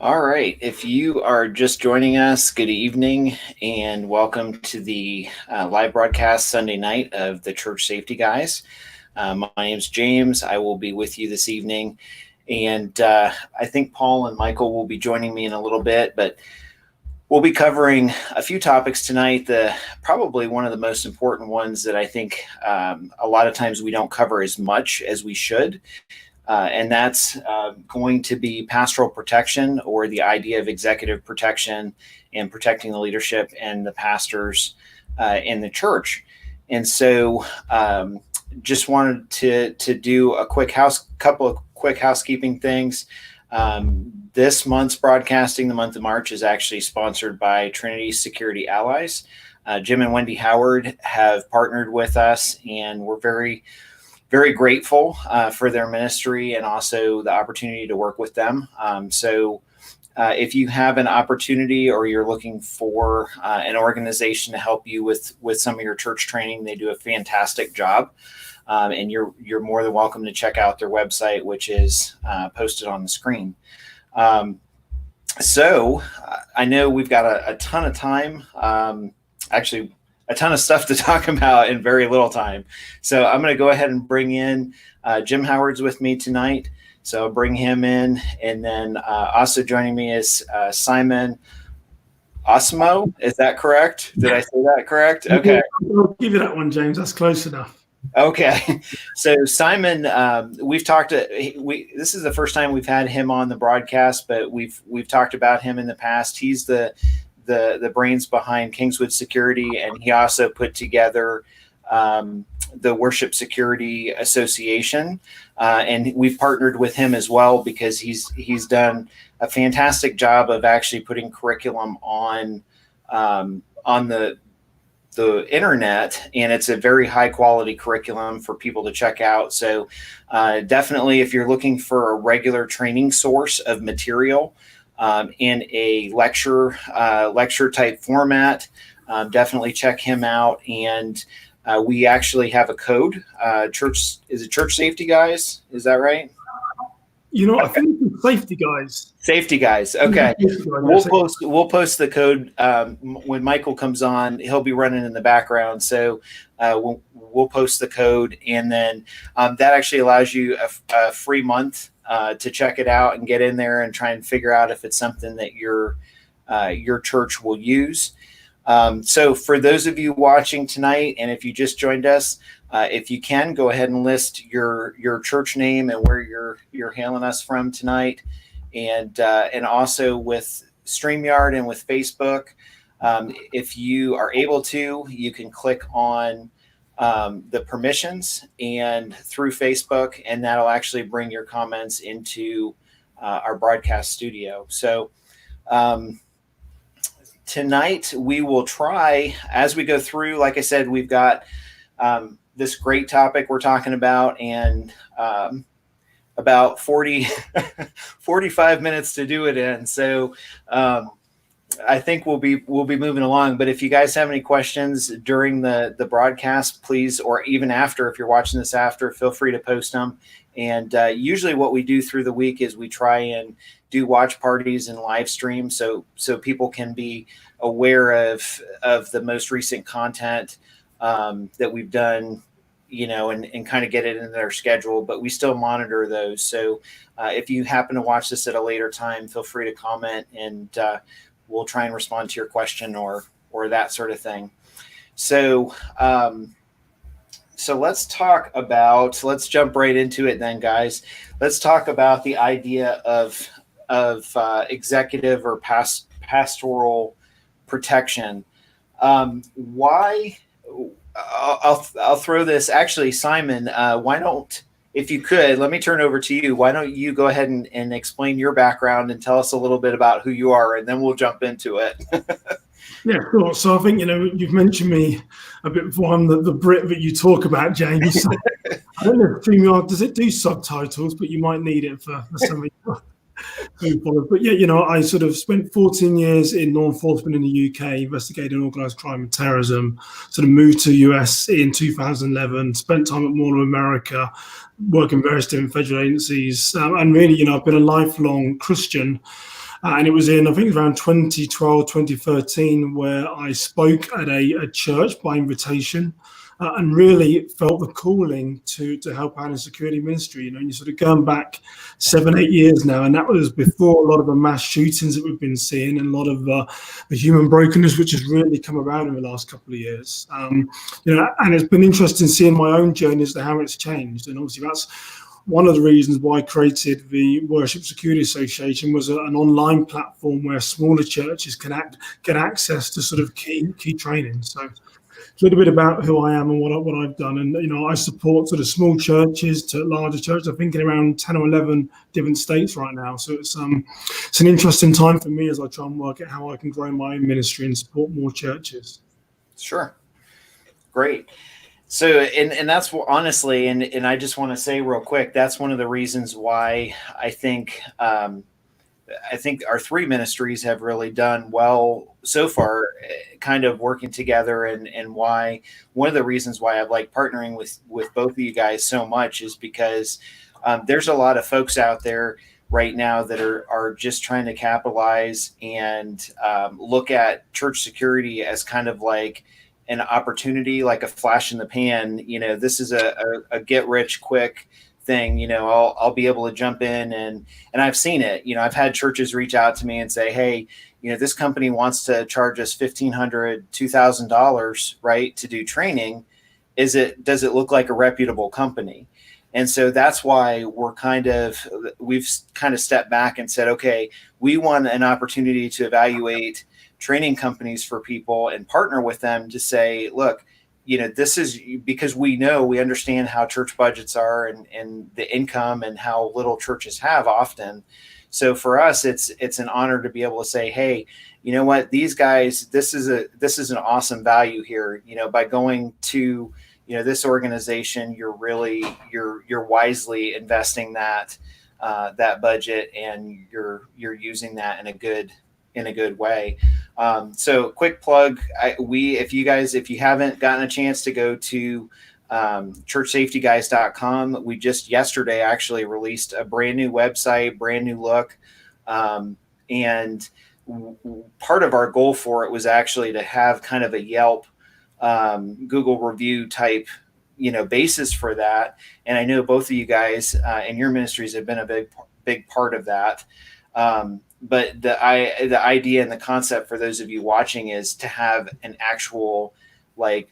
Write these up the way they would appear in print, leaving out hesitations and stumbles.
All right. If you are just joining us, good evening and welcome to the live broadcast Sunday night of the Church Safety Guys. My name is James. I will be with you this evening. And I think Paul and Michael will be joining me in a little bit, but we'll be covering a few topics tonight. Probably one of the most important ones that I think a lot of times we don't cover as much as we should. And that's going to be pastoral protection, or the idea of executive protection and protecting the leadership and the pastors in the church. And so just wanted to do a couple of quick housekeeping things. This month's broadcasting, the month of March, is actually sponsored by Trinity Security Allies. Jim and Wendy Howard have partnered with us, and we're very grateful for their ministry and also the opportunity to work with them. So if you have an opportunity or you're looking for an organization to help you with some of your church training, they do a fantastic job. And you're more than welcome to check out their website, which is posted on the screen. So I know we've got a ton of time. Actually, a ton of stuff to talk about in very little time. So I'm going to go ahead and bring in Jim Howard's with me tonight. So I'll bring him in. And then also joining me is Simon Osmo. Is that correct? Did I say that correct? Okay. I'll give you that one, James. That's close enough. Okay. So Simon, we've talked this is the first time we've had him on the broadcast, but we've talked about him in the past. He's the brains behind Kingswood Security, and he also put together the Worship Security Association, and we've partnered with him as well because he's done a fantastic job of actually putting curriculum on the internet, and it's a very high quality curriculum for people to check out. So definitely, if you're looking for a regular training source of material in a lecture type format, definitely check him out. And we actually have a code. Church Safety Guys? Is that right? I think it's Safety Guys. Safety Guys. Okay. We'll post the code when Michael comes on. He'll be running in the background, so we'll post the code, and then that actually allows you a free month to check it out and get in there and try and figure out if it's something that your church will use. So for those of you watching tonight, and if you just joined us, if you can, go ahead and list your church name and where you're hailing us from tonight, and also with StreamYard and with Facebook. If you are able to, you can click on the permissions and through Facebook, and that'll actually bring your comments into our broadcast studio. So tonight we will try, as we go through, like I said, we've got this great topic we're talking about, and about 45 minutes to do it in. So I think we'll be moving along. But if you guys have any questions during the broadcast, please, or even after, if you're watching this after, feel free to post them. And usually what we do through the week is we try and do watch parties and live stream, so people can be aware of the most recent content that we've done, and kind of get it in their schedule. But we still monitor those. So if you happen to watch this at a later time, feel free to comment, and we'll try and respond to your question or that sort of thing. So let's jump right into it then, guys. Let's talk about the idea of executive or pastoral protection. Why? I'll throw this. Actually, Simon, why don't, if you could, let me turn over to you. Why don't you go ahead and explain your background and tell us a little bit about who you are, and then we'll jump into it. Yeah, cool. So I think, you've mentioned me a bit before. I'm the Brit that you talk about, James. So I don't know if StreamYard, does it do subtitles, but you might need it for some of you. But yeah, I sort of spent 14 years in law enforcement in the UK, investigating organised crime and terrorism, sort of moved to US in 2011, spent time at Mall of America, working in various different federal agencies. And really, I've been a lifelong Christian. And it was I think it was around 2012, 2013, where I spoke at a church by invitation. And really felt the calling to help out in security ministry. And you're sort of going back 7-8 years now, and that was before a lot of the mass shootings that we've been seeing, and a lot of the human brokenness which has really come about in the last couple of years. And it's been interesting seeing my own journey as to how it's changed. And obviously that's one of the reasons why I created the Worship Security Association, was an online platform where smaller churches can get access to sort of key training. So a little bit about who I am and what I've done. And, I support sort of small churches to larger churches. I think in around 10 or 11 different states right now. So it's an interesting time for me as I try and work out how I can grow my own ministry and support more churches. Sure. Great. So, and that's honestly, and I just want to say real quick, that's one of the reasons why I think our three ministries have really done well so far, kind of working together, and why one of the reasons why I like partnering with both of you guys so much is because there's a lot of folks out there right now that are just trying to capitalize and look at church security as kind of like an opportunity, like a flash in the pan. This is a get rich quick thing. I'll be able to jump in and I've seen it. I've had churches reach out to me and say, hey, this company wants to charge us $1,500, $2,000, right, to do training. Does it look like a reputable company? And so that's why we've kind of stepped back and said, okay, we want an opportunity to evaluate training companies for people and partner with them to say, look, this is because we understand how church budgets are and the income and how little churches have often. So for us, it's an honor to be able to say, hey, you know what, these guys, this is an awesome value here. By going to, this organization, you're wisely investing that budget, and you're using that in a good way. So quick plug, if you haven't gotten a chance to go to churchsafetyguys.com, we just yesterday actually released a brand new website, brand new look. And part of our goal for it was actually to have kind of a Yelp, Google review type, basis for that. And I know both of you guys and your ministries have been a big part of that. But the idea and the concept for those of you watching is to have an actual, a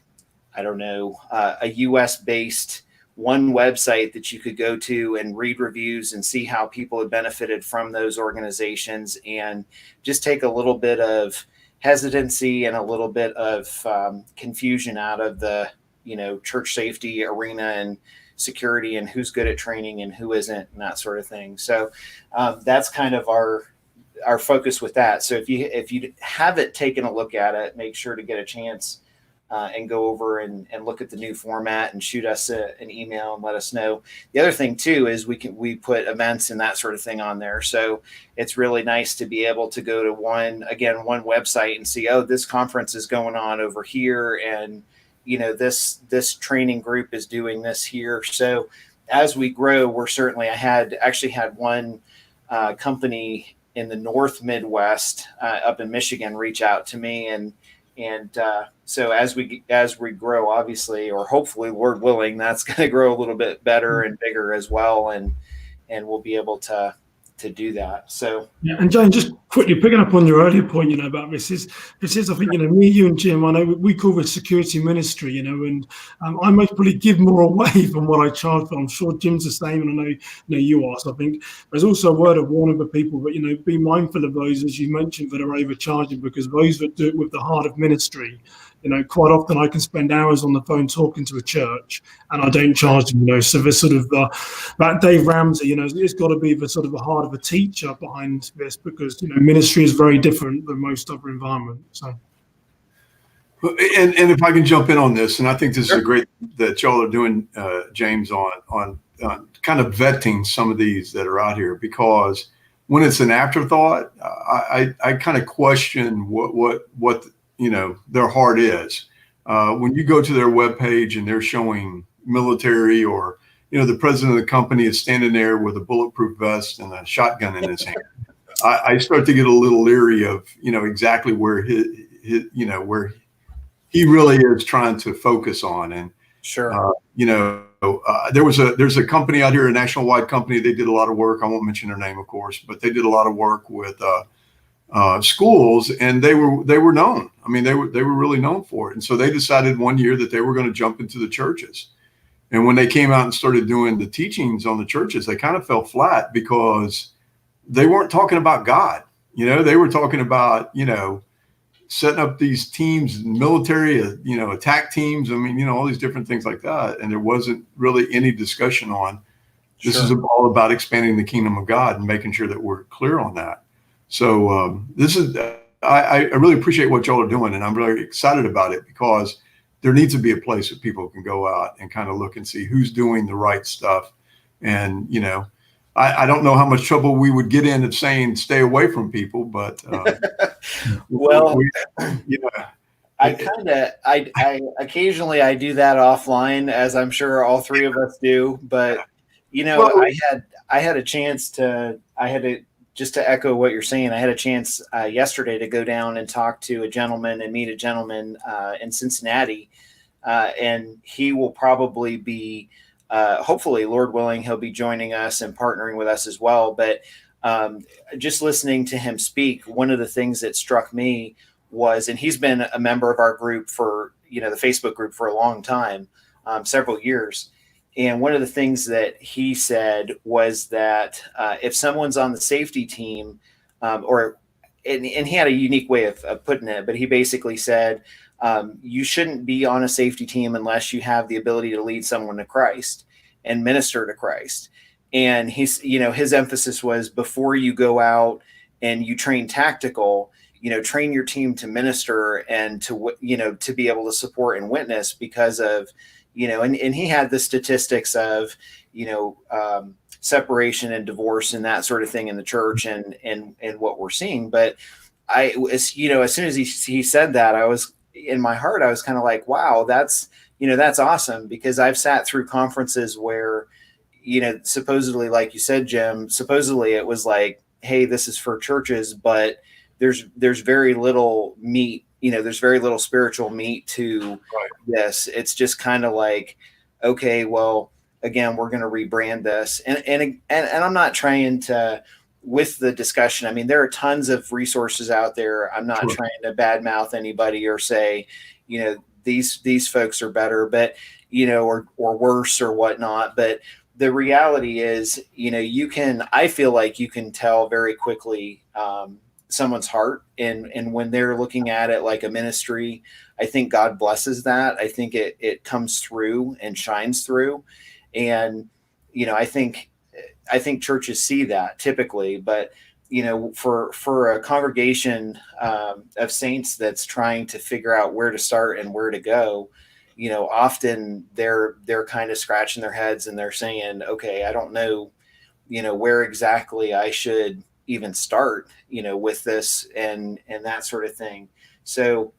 US based one website that you could go to and read reviews and see how people have benefited from those organizations, and just take a little bit of hesitancy and a little bit of confusion out of the, church safety arena and security, and who's good at training and who isn't, and that sort of thing. So that's kind of our focus with that. So if you haven't taken a look at it, make sure to get a chance and go over and look at the new format and shoot us an email and let us know. The other thing too is we put events and that sort of thing on there. So it's really nice to be able to go to one website and see, oh, this conference is going on over here, and this training group is doing this here. So as we grow, I actually had one company in the North Midwest up in Michigan reach out to me, and so as we grow, obviously, or hopefully, Lord willing, that's going to grow a little bit better and bigger as well, and we'll be able to do that. So yeah, and Jane, just quickly picking up on your earlier point, about this is I think me, you, and Jim, I know we call this security ministry, and I most probably give more away than what I charge for. I'm sure Jim's the same, and I know you are. So I think there's also a word of warning for people, but be mindful of those, as you mentioned, that are overcharging, because those that do it with the heart of ministry, quite often I can spend hours on the phone talking to a church and I don't charge them, so this sort of that Dave Ramsey, it's got to be the sort of the heart of a teacher behind this, because ministry is very different than most other environments. So, and if I can jump in on this, and I think this is a great that y'all are doing, James, on kind of vetting some of these that are out here, because when it's an afterthought, I kind of question what their heart is. When you go to their webpage and they're showing military, or the president of the company is standing there with a bulletproof vest and a shotgun in his hand. I start to get a little leery of, exactly where his where he really is trying to focus on. And, Sure. there's a company out here, a national wide company. They did a lot of work. I won't mention their name, of course, but they did a lot of work with schools, and they were known. I mean, they were really known for it. And so they decided one year that they were going to jump into the churches. And when they came out and started doing the teachings on the churches, they kind of fell flat because they weren't talking about God. They were talking about, setting up these teams, military, attack teams. I mean, all these different things like that. And there wasn't really any discussion on this. Sure. Is all about expanding the kingdom of God and making sure that we're clear on that. So I really appreciate what y'all are doing, and I'm really excited about it because there needs to be a place where people can go out and kind of look and see who's doing the right stuff. And, I don't know how much trouble we would get in of saying stay away from people, but well, yeah. I occasionally I do that offline, as I'm sure all three of us do. But I had a chance to just to echo what you're saying. I had a chance yesterday to go down and talk to a gentleman and meet a gentleman in Cincinnati, and he will probably be. Hopefully, Lord willing, he'll be joining us and partnering with us as well. But just listening to him speak, one of the things that struck me was, and he's been a member of our group for, the Facebook group for a long time, several years. And one of the things that he said was that if someone's on the safety team, and he had a unique way of putting it, but he basically said, you shouldn't be on a safety team unless you have the ability to lead someone to Christ and minister to Christ. And his emphasis was, before you go out and you train tactical, train your team to minister and to be able to support and witness, because of, and he had the statistics of, separation and divorce and that sort of thing in the church and what we're seeing. But as soon as he said that, I was, in my heart, I was kind of like, wow, that's awesome, because I've sat through conferences where, supposedly, like you said, Jim, supposedly it was like, hey, this is for churches, but there's very little meat, there's very little spiritual meat to this. It's just kind of like, okay, well, again, we're going to rebrand this. And I'm not trying to, with the discussion, I mean, there are tons of resources out there. I'm not trying to badmouth anybody or say, these folks are better, but, or worse or whatnot. But the reality is, I feel like you can tell very quickly someone's heart. And when they're looking at it like a ministry, I think God blesses that. I think it comes through and shines through. And, I think churches see that typically, but, for a congregation of saints that's trying to figure out where to start and where to go, often they're kind of scratching their heads and they're saying, okay, I don't know, where exactly I should even start, with this and that sort of thing. So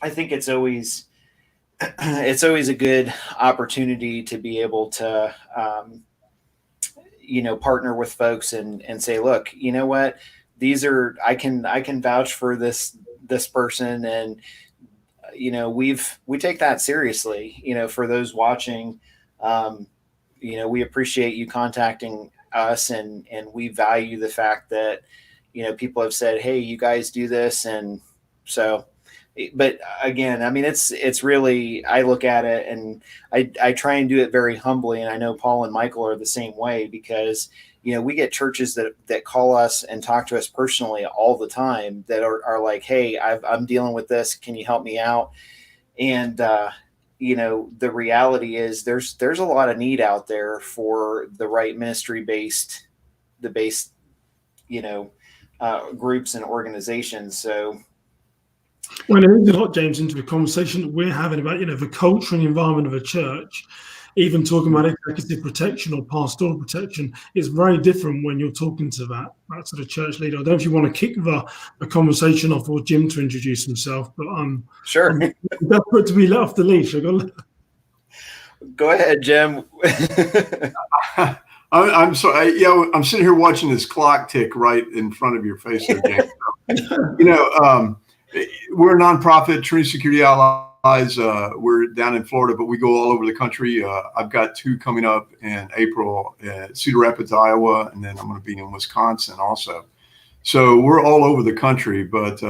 I think it's always a good opportunity to be able to, partner with folks and say, look, you know what, I can vouch for this person. And, we take that seriously, for those watching, we appreciate you contacting us, and we value the fact that, people have said, hey, you guys do this. And so, but again, I mean, it's really, I look at it and I try and do it very humbly. And I know Paul and Michael are the same way, because, we get churches that call us and talk to us personally all the time that are like, hey, I'm dealing with this. Can you help me out? And, the reality is there's a lot of need out there for the right ministry based groups and organizations. So, When it is a lot, James, into the conversation that we're having about, the culture and environment of a church, even talking about executive protection or pastoral protection is very different when you're talking to that sort of church leader. I don't know if you want to kick the conversation off, or Jim to introduce himself, but sure. I'm desperate to be let off the leash. Go ahead, Jim. I'm sorry. Yeah, I'm sitting here watching this clock tick right in front of your face there, James. We're a nonprofit, Trinity Security Allies. We're down in Florida, but we go all over the country. I've got 2 coming up in April at Cedar Rapids, Iowa, and then I'm going to be in Wisconsin also. So we're all over the country, but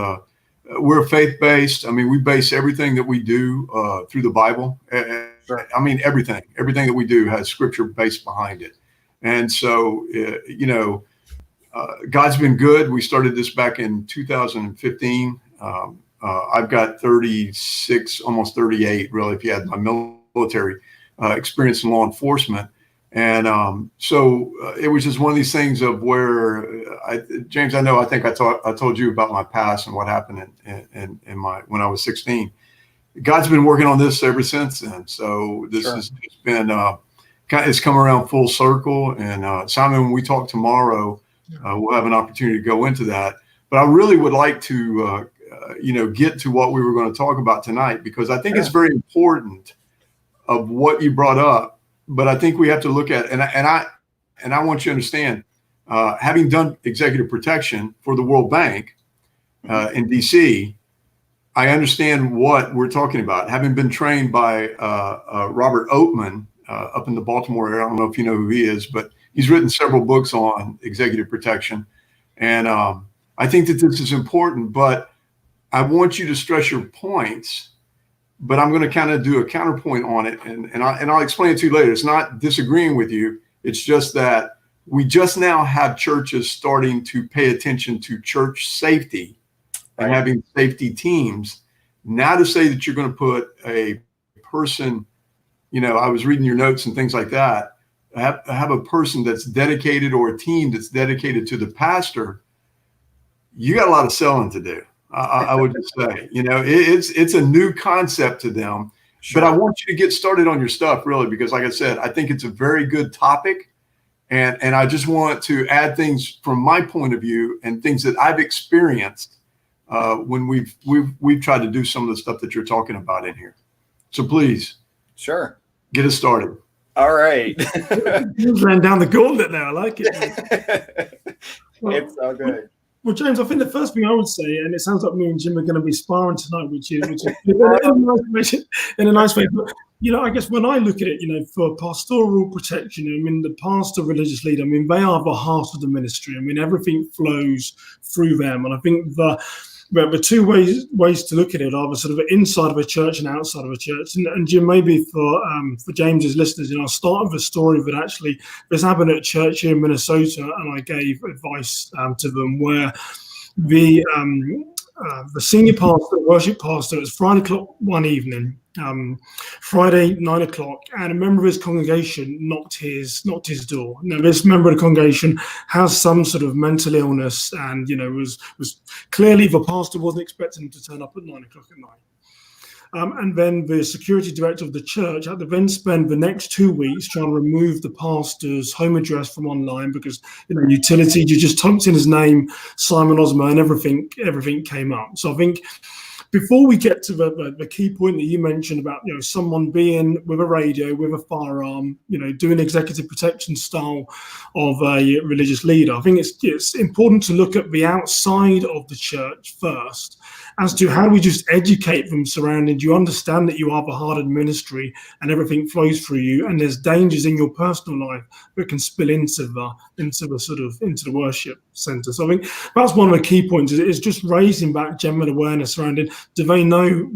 we're faith-based. I mean, we base everything that we do through the Bible. Sure. I mean, everything that we do has scripture based behind it. And so, God's been good. We started this back in 2015. I've got 36, almost 38, really, if you add my military experience in law enforcement. And so it was just one of these things of where, James, I think I told you about my past and what happened in when I was 16. God's been working on this ever since then. So this has just been, it's come around full circle. And Simon, when we talk tomorrow, we'll have an opportunity to go into that. But I really would like to, get to what we were going to talk about tonight, because I think it's very important of what you brought up. But I think we have to look at, and I want you to understand, having done executive protection for the World Bank in DC, I understand what we're talking about. Having been trained by Robert Oatman up in the Baltimore area, I don't know if you know who he is, but he's written several books on executive protection. And I think that this is important, but I want you to stress your points, but I'm going to kind of do a counterpoint on it. And I'll explain it to you later. It's not disagreeing with you. It's just that we just now have churches starting to pay attention to church safety and having safety teams. Now to say that you're going to put a person, I was reading your notes and things like that, have a person that's dedicated, or a team that's dedicated to the pastor, you got a lot of selling to do. I would just say, it's a new concept to them. Sure. But I want you to get started on your stuff, really, because like I said, I think it's a very good topic. And I just want to add things from my point of view and things that I've experienced when we've tried to do some of the stuff that you're talking about in here. So please. Sure. Get us started. All right. You ran down the gauntlet there. I like it. It's all good. Well, James, I think the first thing I would say, and it sounds like me and Jim are going to be sparring tonight, which is in a nice way. But, I guess when I look at it, for pastoral protection, the pastor, religious leader, they are the heart of the ministry. Everything flows through them. And I think the two ways to look at it are the sort of inside of a church and outside of a church. And Jim, maybe for James's listeners, I'll start with a story that actually this happened at a church here in Minnesota, and I gave advice to them where the senior pastor, worship pastor, it was Friday o'clock one evening, Friday 9 o'clock, and a member of his congregation knocked his door. Now, this member of the congregation has some sort of mental illness, and was clearly the pastor wasn't expecting him to turn up at 9 o'clock at night. And then the security director of the church had to then spend the next 2 weeks trying to remove the pastor's home address from online because, utilities, you just typed in his name, Simon Osmer, and everything came up. So I think before we get to the key point that you mentioned about, someone being with a radio, with a firearm, doing executive protection style of a religious leader, I think it's important to look at the outside of the church first as to how do we just educate them surrounding, do you understand that you are the heart of ministry and everything flows through you, and there's dangers in your personal life that can spill into the worship center. So I think that's one of the key points is just raising back general awareness surrounding, do they know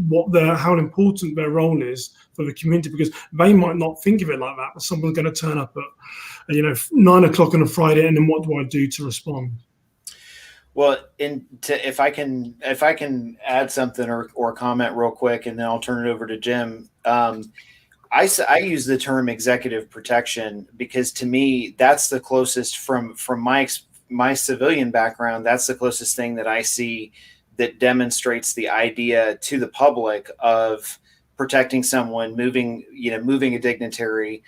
how important their role is for the community, because they might not think of it like that, but someone's going to turn up at 9 o'clock on a Friday, and then what do I do to respond? Well, if I can add something or comment real quick, and then I'll turn it over to Jim. I use the term executive protection because to me that's the closest from my civilian background. That's the closest thing that I see that demonstrates the idea to the public of protecting someone, moving a dignitary,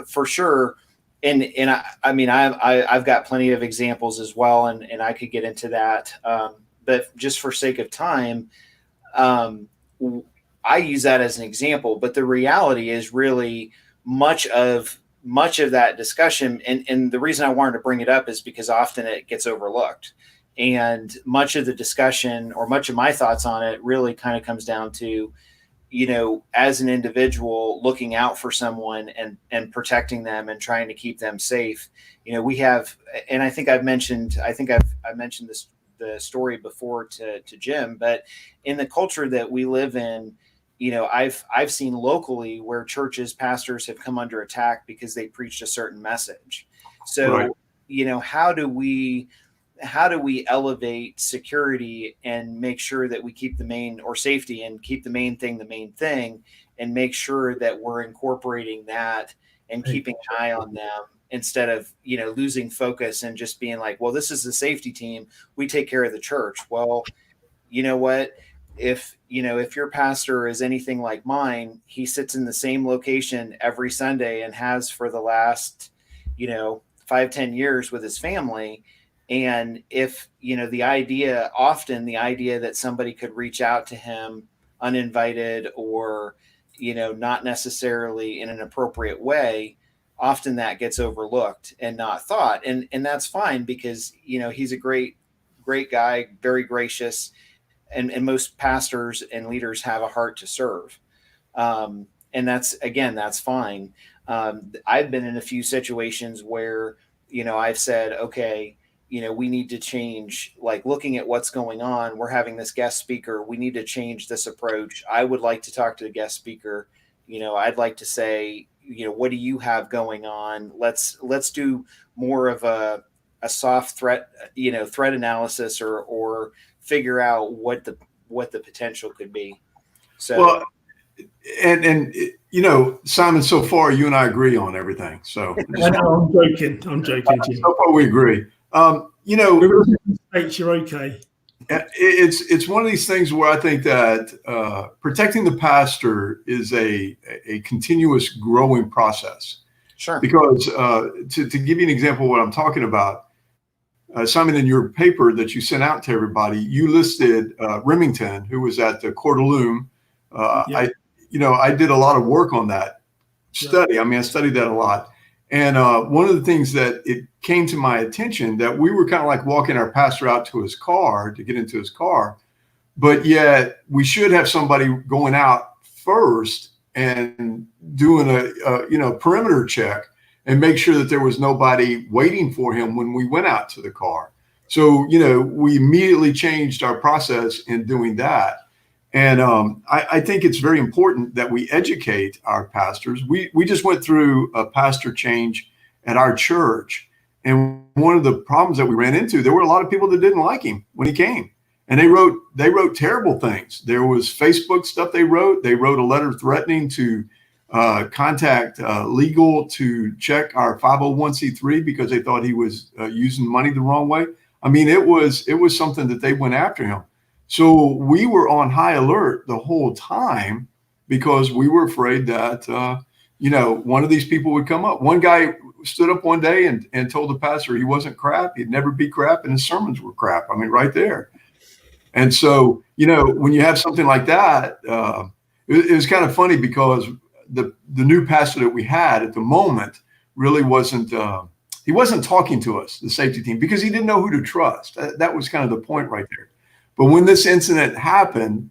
for sure. And I've got plenty of examples as well, and I could get into that. But just for sake of time, I use that as an example. But the reality is really much of much of that discussion, and the reason I wanted to bring it up is because often it gets overlooked. And much of the discussion, or much of my thoughts on it, really kind of comes down to, as an individual looking out for someone and protecting them and trying to keep them safe. We have, and I think I've mentioned this, the story before to Jim, but in the culture that we live in, I've seen locally where churches, pastors have come under attack because they preached a certain message. So, right. How do we elevate security and make sure that we keep safety and keep the main thing, and make sure that we're incorporating that and keeping an eye on them, instead of, losing focus and just being like, well, this is the safety team, we take care of the church. Well, you know what? If your pastor is anything like mine, he sits in the same location every Sunday and has for the last, 5-10 years with his family. And if, the idea that somebody could reach out to him uninvited, or, not necessarily in an appropriate way, often that gets overlooked and not thought. And that's fine, because, he's a great guy, very gracious. And most pastors and leaders have a heart to serve. And that's fine. I've been in a few situations where, I've said, okay, we need to change, like, looking at what's going on. We're having this guest speaker. We need to change this approach. I would like to talk to the guest speaker. I'd like to say, what do you have going on? Let's do more of a soft threat analysis, or figure out what the potential could be. So, well, and Simon, so far you and I agree on everything. So I'm joking. So far we agree. You're okay. It's one of these things where I think that protecting the pastor is a continuous growing process. Sure. Because to give you an example of what I'm talking about, Simon, in your paper that you sent out to everybody, you listed Remington, who was at the Coeur d'Alene. I did a lot of work on that study. I studied that a lot. And one of the things that it came to my attention, that we were kind of like walking our pastor out to his car to get into his car, but yet we should have somebody going out first and doing a perimeter check and make sure that there was nobody waiting for him when we went out to the car. So, we immediately changed our process in doing that. And I think it's very important that we educate our pastors. We just went through a pastor change at our church. And one of the problems that we ran into, there were a lot of people that didn't like him when he came. And they wrote terrible things. There was Facebook stuff they wrote. They wrote a letter threatening to contact legal to check our 501c3 because they thought he was using money the wrong way. It was something that they went after him. So we were on high alert the whole time because we were afraid that, one of these people would come up. One guy stood up one day and told the pastor he wasn't crap. He'd never be crap. And his sermons were crap. Right there. And so, when you have something like that, it was kind of funny because the new pastor that we had at the moment really wasn't, he wasn't talking to us, the safety team, because he didn't know who to trust. That was kind of the point right there. But when this incident happened,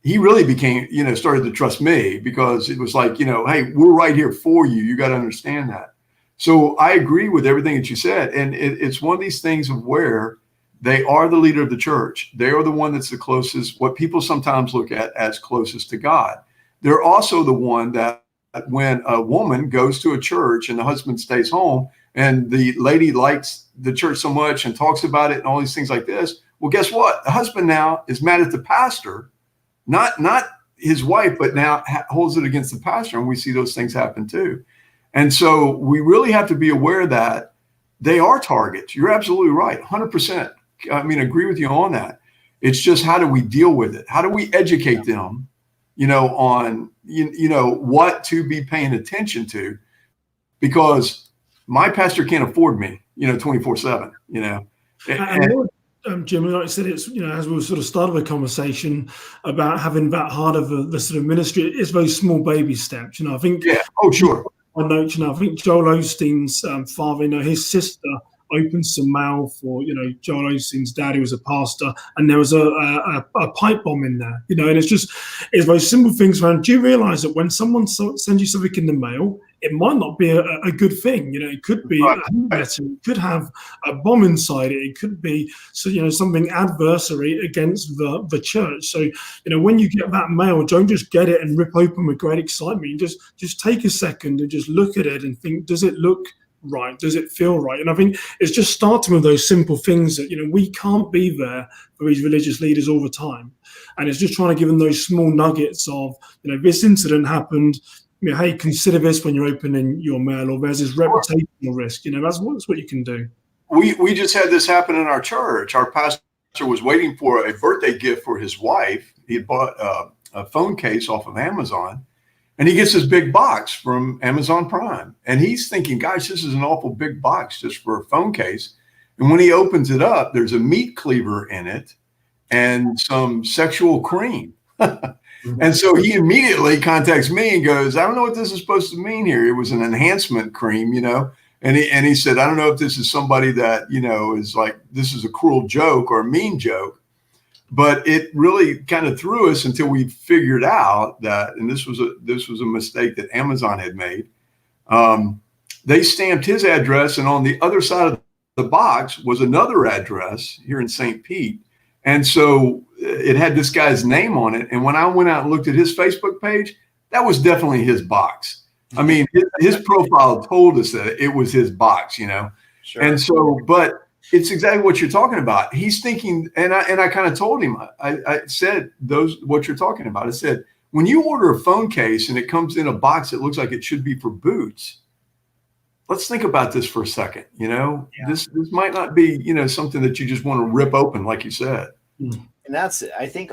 he really became, started to trust me, because it was like, hey, we're right here for you. You got to understand that. So I agree with everything that you said. And it's one of these things of where they are the leader of the church. They are the one that's the closest, what people sometimes look at as closest to God. They're also the one that when a woman goes to a church and the husband stays home and the lady likes the church so much and talks about it and all these things like this, well, guess what? The husband now is mad at the pastor, not his wife, but now holds it against the pastor. And we see those things happen too. And so we really have to be aware that they are targets. You're absolutely right. 100%. Agree with you on that. It's just, how do we deal with it? How do we educate them, on, what to be paying attention to? Because my pastor can't afford me, 24/7, Jim, like I said, it's, as we sort of started a conversation about having that heart of the sort of ministry, it's those small baby steps. I think. Yeah. Oh, sure. I know, I think Joel Osteen's father, his sister opened some mail for, Joel Osteen's dad, who was a pastor, and there was a pipe bomb in there, and it's those simple things around. Do you realize that when someone sends you something in the mail, it might not be a good thing? It could be a letter, it could have a bomb inside it, it could be something adversary against the church. So when you get that mail, don't just get it and rip open with great excitement. You just take a second and just look at it and think, does it look right? Does it feel right? And I think it's just starting with those simple things that we can't be there for these religious leaders all the time, and it's just trying to give them those small nuggets of this incident happened. Hey, consider this when you're opening your mail, or there's this reputational risk. That's what you can do. We just had this happen in our church. Our pastor was waiting for a birthday gift for his wife. He had bought a phone case off of Amazon, and he gets this big box from Amazon Prime. And he's thinking, gosh, this is an awful big box just for a phone case. And when he opens it up, there's a meat cleaver in it and some sexual cream. And so he immediately contacts me and goes, I don't know what this is supposed to mean here. It was an enhancement cream, And he said, I don't know if this is somebody that, is like, this is a cruel joke or a mean joke. But it really kind of threw us until we figured out that, and this was a mistake that Amazon had made. They stamped his address, and on the other side of the box was another address here in St. Pete. And so it had this guy's name on it. And when I went out and looked at his Facebook page, that was definitely his box. I mean, his profile told us that it was his box, Sure. And so, but it's exactly what you're talking about. He's thinking, and I kind of told him, I said, what you're talking about. I said, when you order a phone case and it comes in a box that looks like it should be for boots, let's think about this for a second. This might not be, something that you just want to rip open, like you said. And that's, I think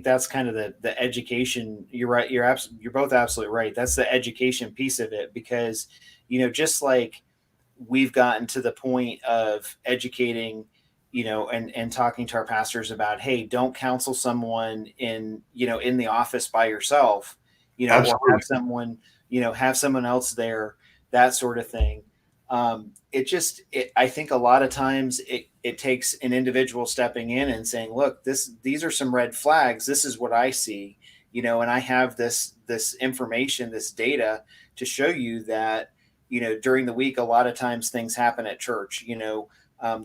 that's kind of the education. You're right. You're both absolutely right. That's the education piece of it, because, just like we've gotten to the point of educating, and talking to our pastors about, hey, don't counsel someone in the office by yourself, or have someone else there, that sort of thing. I think a lot of times it takes an individual stepping in and saying, look, these are some red flags. This is what I see, and I have this information, this data to show you that, during the week, a lot of times things happen at church.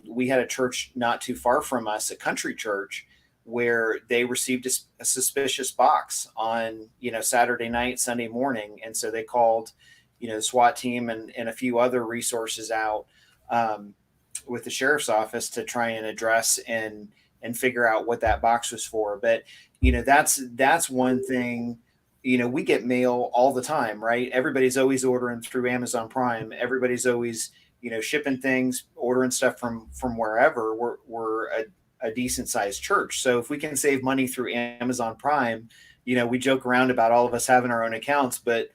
We had a church not too far from us, a country church, where they received a suspicious box on, Saturday night, Sunday morning. And so they called, the SWAT team and a few other resources out with the sheriff's office to try and address and figure out what that box was for. But, that's one thing. We get mail all the time, right? Everybody's always ordering through Amazon Prime. Everybody's always, shipping things, ordering stuff from wherever. We're a decent sized church. So if we can save money through Amazon Prime, we joke around about all of us having our own accounts, but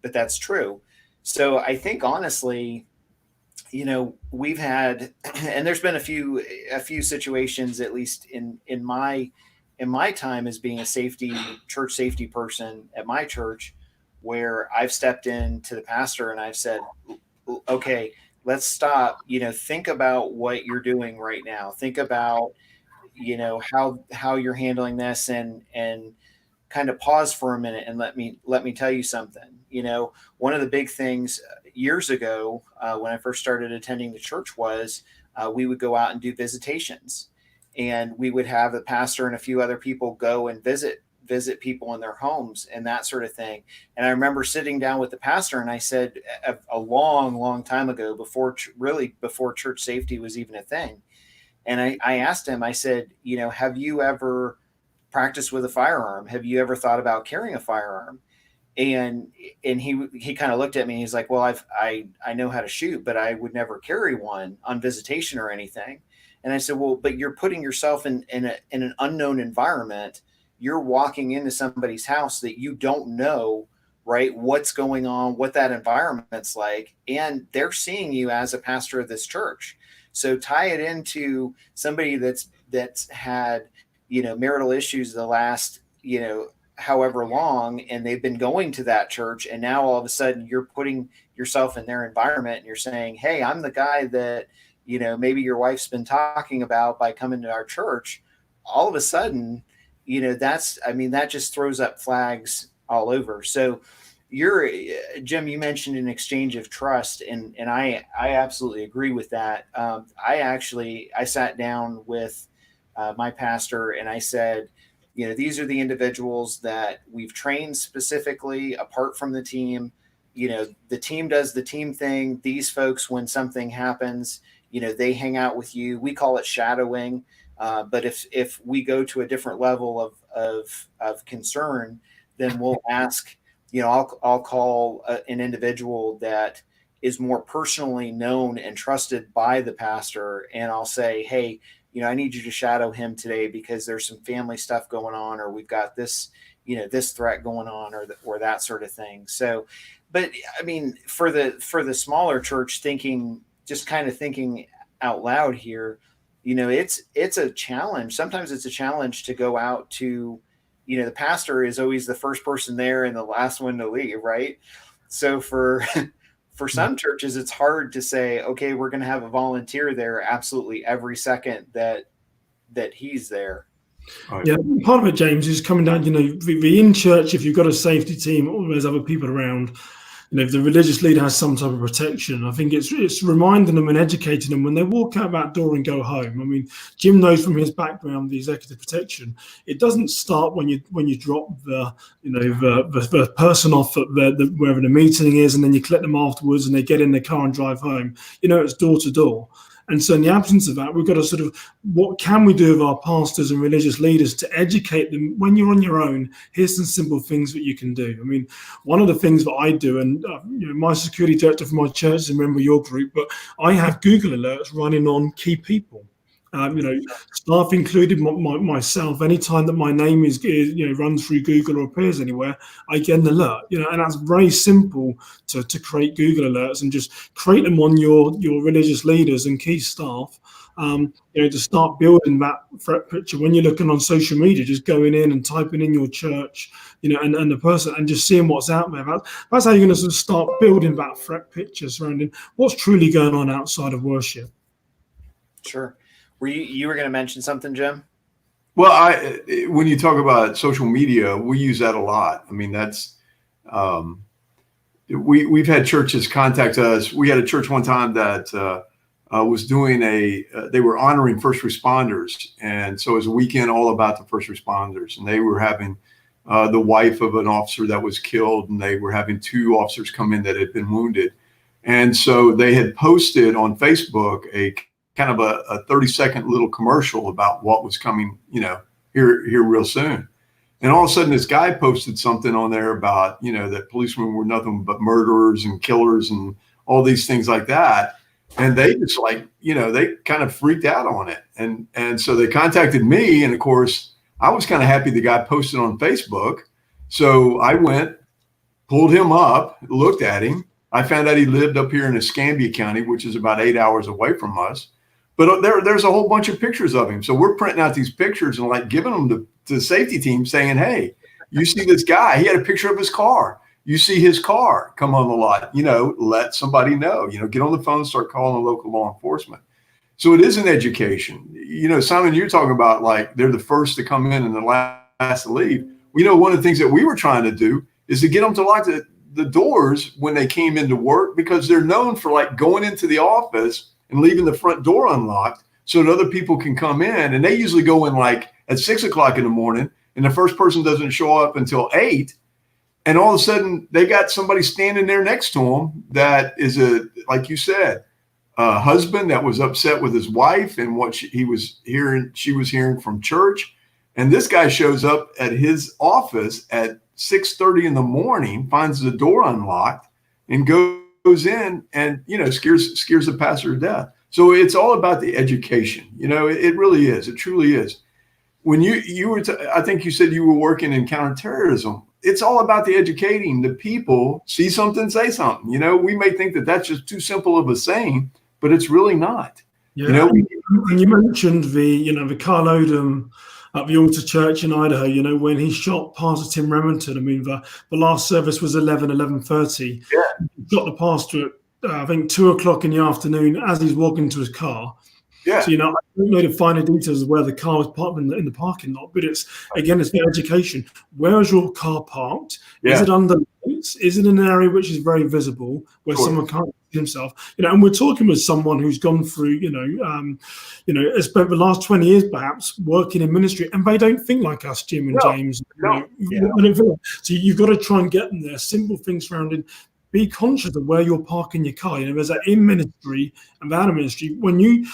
that's true. So I think honestly, we've had, and there's been a few situations, at least in my time as being a church safety person at my church, where I've stepped in to the pastor and I've said, okay, let's stop, think about what you're doing right now. Think about, how you're handling this, and kind of pause for a minute and let me tell you something. One of the big things years ago, when I first started attending the church, was we would go out and do visitations. And we would have the pastor and a few other people go and visit people in their homes and that sort of thing. And I remember sitting down with the pastor, and I said, a long, long time ago, before church safety was even a thing. And I asked him, I said, have you ever practiced with a firearm? Have you ever thought about carrying a firearm? And he kind of looked at me and he's like, well, I know how to shoot, but I would never carry one on visitation or anything. And I said, well, but you're putting yourself in an unknown environment. You're walking into somebody's house that you don't know, right, what's going on, what that environment's like. And they're seeing you as a pastor of this church. So tie it into somebody that's had, marital issues the last, however long, and they've been going to that church, and now all of a sudden you're putting yourself in their environment and you're saying, hey, I'm the guy that, maybe your wife's been talking about by coming to our church. All of a sudden, that just throws up flags all over. So Jim, you mentioned an exchange of trust, and I absolutely agree with that. I sat down with my pastor and I said, these are the individuals that we've trained specifically apart from the team. The team does the team thing. These folks, when something happens, they hang out with you. We call it shadowing. But if we go to a different level of concern, then we'll ask, I'll call an individual that is more personally known and trusted by the pastor. And I'll say, hey, I need you to shadow him today because there's some family stuff going on, or we've got this, this threat going on, or that sort of thing. So, but I mean, for the smaller church, thinking out loud here, it's a challenge. Sometimes it's a challenge to go out to, the pastor is always the first person there and the last one to leave, right? So for some churches, it's hard to say, okay, we're going to have a volunteer there absolutely every second that he's there. Yeah, part of it, James, is coming down, the in church, if you've got a safety team, all those other people around, if the religious leader has some type of protection, I think it's reminding them and educating them when they walk out that door and go home. I mean, Jim knows from his background, the executive protection, it doesn't start when you drop the person off at wherever the meeting is, and then you collect them afterwards and they get in their car and drive home. It's door to door. And so in the absence of that, we've got to sort of, what can we do with our pastors and religious leaders to educate them when you're on your own? Here's some simple things that you can do. I mean, one of the things that I do, and my security director for my church is a member of your group, but I have Google alerts running on key people. Staff included, myself. Anytime that my name is runs through Google or appears anywhere, I get an alert. And that's very simple to create Google alerts and just create them on your religious leaders and key staff. To start building that threat picture when you're looking on social media, just going in and typing in your church, and the person, and just seeing what's out there. That's how you're going to sort of start building that threat picture surrounding what's truly going on outside of worship. Sure. You were going to mention something, Jim? Well, when you talk about social media, we use that a lot. I mean, that's we've had churches contact us. We had a church one time that was doing they were honoring first responders, and so it was a weekend all about the first responders. And they were having the wife of an officer that was killed, and they were having 2 officers come in that had been wounded, and so they had posted on Facebook a kind of a 30-second little commercial about what was coming, here real soon. And all of a sudden this guy posted something on there about, that policemen were nothing but murderers and killers and all these things like that. And they just they kind of freaked out on it. And so they contacted me. And of course, I was kind of happy the guy posted on Facebook. So I went, pulled him up, looked at him. I found out he lived up here in Escambia County, which is about 8 hours away from us. But there's a whole bunch of pictures of him. So we're printing out these pictures and giving them to the safety team saying, hey, you see this guy, he had a picture of his car. You see his car come on the lot, let somebody know, get on the phone, start calling local law enforcement. So it is an education. Simon, you're talking about they're the first to come in and the last to leave. One of the things that we were trying to do is to get them to lock the doors when they came into work, because they're known for going into the office and leaving the front door unlocked so that other people can come in. And they usually go in at 6 o'clock in the morning, and the first person doesn't show up until 8. And all of a sudden they got somebody standing there next to them that is like you said, a husband that was upset with his wife and what she was hearing from church. And this guy shows up at his office at 6:30 in the morning, finds the door unlocked, and goes in and scares the pastor to death. So it's all about the education. It really is. It truly is. When you were I think you said you were working in counterterrorism. It's all about the educating the people. See something, say something. We may think that that's just too simple of a saying, but it's really not. Yeah. And you mentioned the Carl Odom at the Altar Church in Idaho, you know, when he shot Pastor Tim Remington. I mean, the last service was 11:30. Yeah. He shot the pastor at, I think, 2 o'clock in the afternoon as he's walking to his car. Yeah. So, you know, I don't know the finer details of where the car was parked in the parking lot, but it's the education. Where is your car parked? Yeah. Is it under lights? Is it in an area which is very visible where someone can't see himself? You know, and we're talking with someone who's gone through, has spent the last 20 years perhaps working in ministry, and they don't think like us, Jim and James. No. So you've got to try and get them there. Simple things surrounding. Be conscious of where you're parking your car. You know, there's that in ministry and out of ministry. When you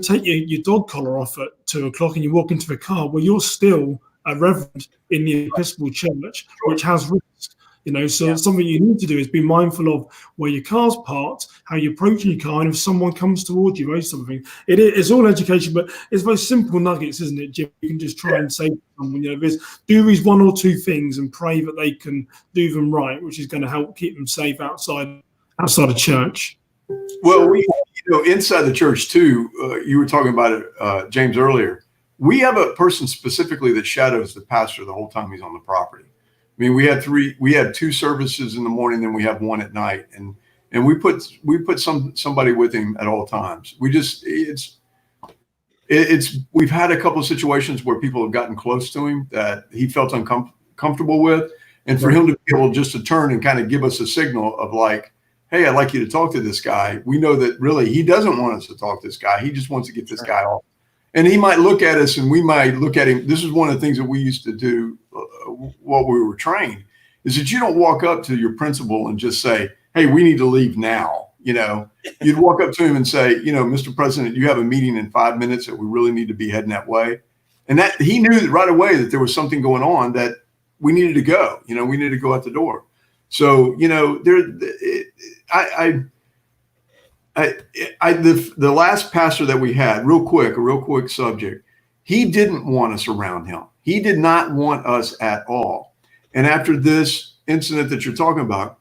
take your dog collar off at 2 o'clock and you walk into the car, well, you're still a reverend in the Episcopal Church, which has risk. You know, so something you need to do is be mindful of where your car's parked, how you're approaching your car, and if someone comes towards you, those something. It's all education, but it's those simple nuggets, isn't it, Jim? You can just try and say to someone, you know, do these one or two things and pray that they can do them right, which is going to help keep them safe outside of church. Well, inside the church too, you were talking about it, James, earlier. We have a person specifically that shadows the pastor the whole time he's on the property. I mean, we had 2 services in the morning, then we have 1 at night, and we put somebody with him at all times. We've had a couple of situations where people have gotten close to him that he felt uncomfortable with, and for him to be able just to turn and kind of give us a signal of like, hey, I'd like you to talk to this guy. We know that really he doesn't want us to talk to this guy. He just wants to get this guy off. And he might look at us and we might look at him. This is one of the things that we used to do while we were trained, is that you don't walk up to your principal and just say, hey, we need to leave now. You know, you'd walk up to him and say, you know, Mr. President, you have a meeting in 5 minutes that we really need to be heading that way. And that he knew right away that there was something going on that we needed to go, you know, we needed to go out the door. So, you know, the last pastor that we had, a real quick subject, he didn't want us around him. He did not want us at all. And after this incident that you're talking about,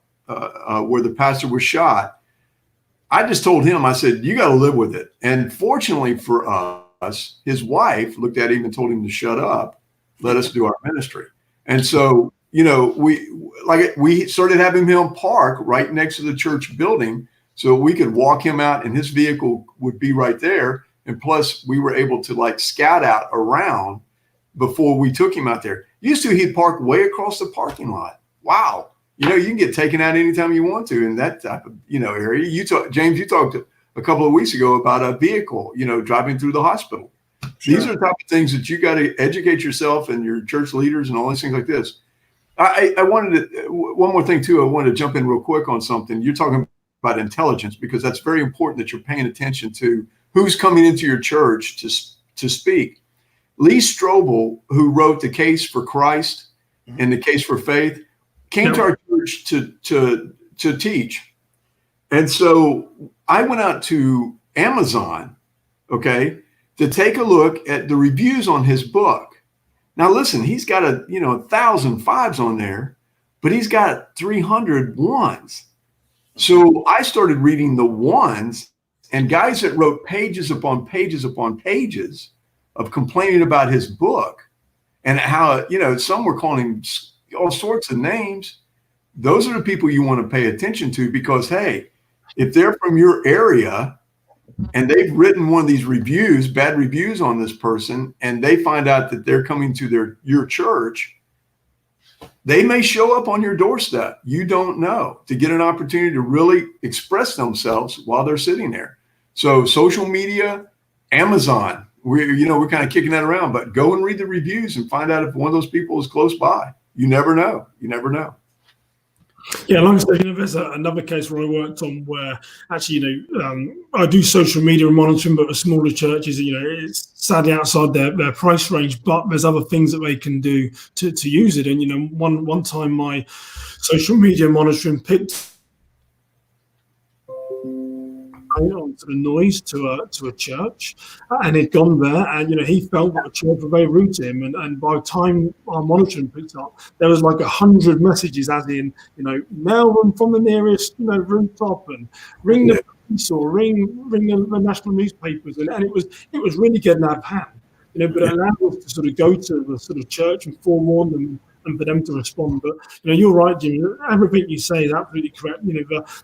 where the pastor was shot, I just told him, I said, you got to live with it. And fortunately for us, his wife looked at him and told him to shut up, let us do our ministry. And so, you know, we started having him park right next to the church building so we could walk him out and his vehicle would be right there. And plus we were able to like scout out around before we took him out there. Used to, he'd park way across the parking lot. Wow. You know, you can get taken out anytime you want to in that type of, you know, area. James, you talked a couple of weeks ago about a vehicle, you know, driving through the hospital. Sure. These are the type of things that you got to educate yourself and your church leaders and all these things like this. I wanted to, one more thing too, I wanted to jump in real quick on something. You're talking about intelligence, because that's very important that you're paying attention to who's coming into your church to speak. Lee Strobel, who wrote The Case for Christ and The Case for Faith, came to our church to teach. And so I went out to Amazon, okay, to take a look at the reviews on his book. Now, listen, he's got 1,000 fives on there, but he's got 300 ones. So I started reading the ones, and guys that wrote pages upon pages upon pages of complaining about his book and how, you know, some were calling him all sorts of names. Those are the people you want to pay attention to, because, hey, if they're from your area and they've written one of these reviews, bad reviews on this person, and they find out that they're coming to your church, they may show up on your doorstep. You don't know, to get an opportunity to really express themselves while they're sitting there. So social media, Amazon, we're kind of kicking that around, but go and read the reviews and find out if one of those people is close by. You never know. You never know. Yeah, like I said, there's another case where I worked on where actually, I do social media monitoring, but the smaller churches, it's sadly outside their price range, but there's other things that they can do to use it. And, one time my social media monitoring picked onto the noise to a church, and he'd gone there, and he felt that the church was very rude to him, and by the time our monitoring picked up, there was like 100 messages, as in mail them from the nearest rooftop, and ring the police, or ring the national newspapers, and it was really getting out of hand. but it allows us to sort of go to the sort of church and forewarn them and for them to respond. But you're right, Jimmy. Everything you say is absolutely correct.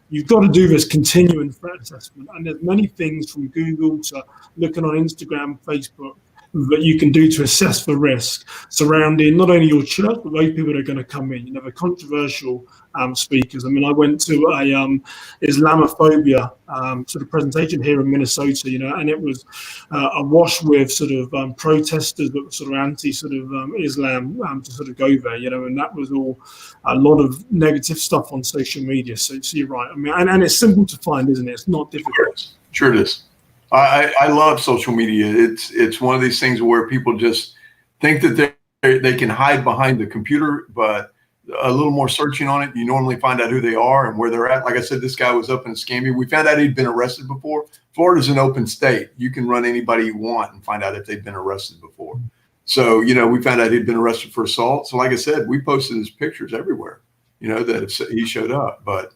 You've got to do this continuing threat assessment, and there's many things from Google to looking on Instagram, Facebook, that you can do to assess the risk surrounding not only your church but those people that are going to come in. The controversial speakers. I mean, I went to a Islamophobia sort of presentation here in Minnesota, and it was awash with sort of protesters that were sort of anti sort of Islam to sort of go there, and that was all a lot of negative stuff on social media. So you're right. I mean, and it's simple to find, isn't it? It's not difficult. Sure it is. I love social media. It's one of these things where people just think that they can hide behind the computer, but a little more searching on it, you normally find out who they are and where they're at. Like I said, this guy was up in Escambia. We found out he'd been arrested before. Florida's an open state. You can run anybody you want and find out if they've been arrested before. So, we found out he'd been arrested for assault. So like I said, we posted his pictures everywhere, that he showed up. But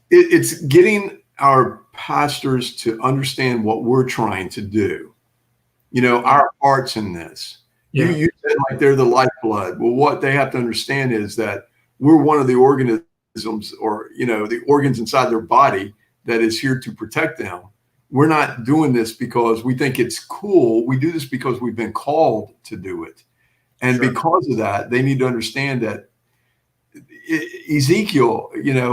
it's getting our pastors to understand what we're trying to do, our parts in this. You said like they're the lifeblood. Well, what they have to understand is that we're one of the organisms or, the organs inside their body that is here to protect them. We're not doing this because we think it's cool. We do this because we've been called to do it. And because of that, they need to understand that Ezekiel,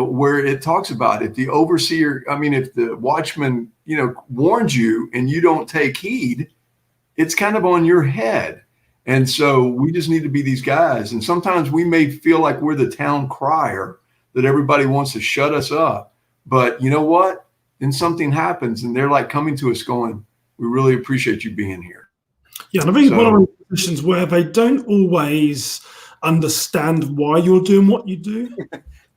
where it talks about if the overseer, if the watchman, warns you and you don't take heed, it's kind of on your head. And so we just need to be these guys. And sometimes we may feel like we're the town crier, that everybody wants to shut us up. But you know what? Then something happens and they're like coming to us going, we really appreciate you being here. Yeah, and I think one of the positions where they don't always understand why you're doing what you do.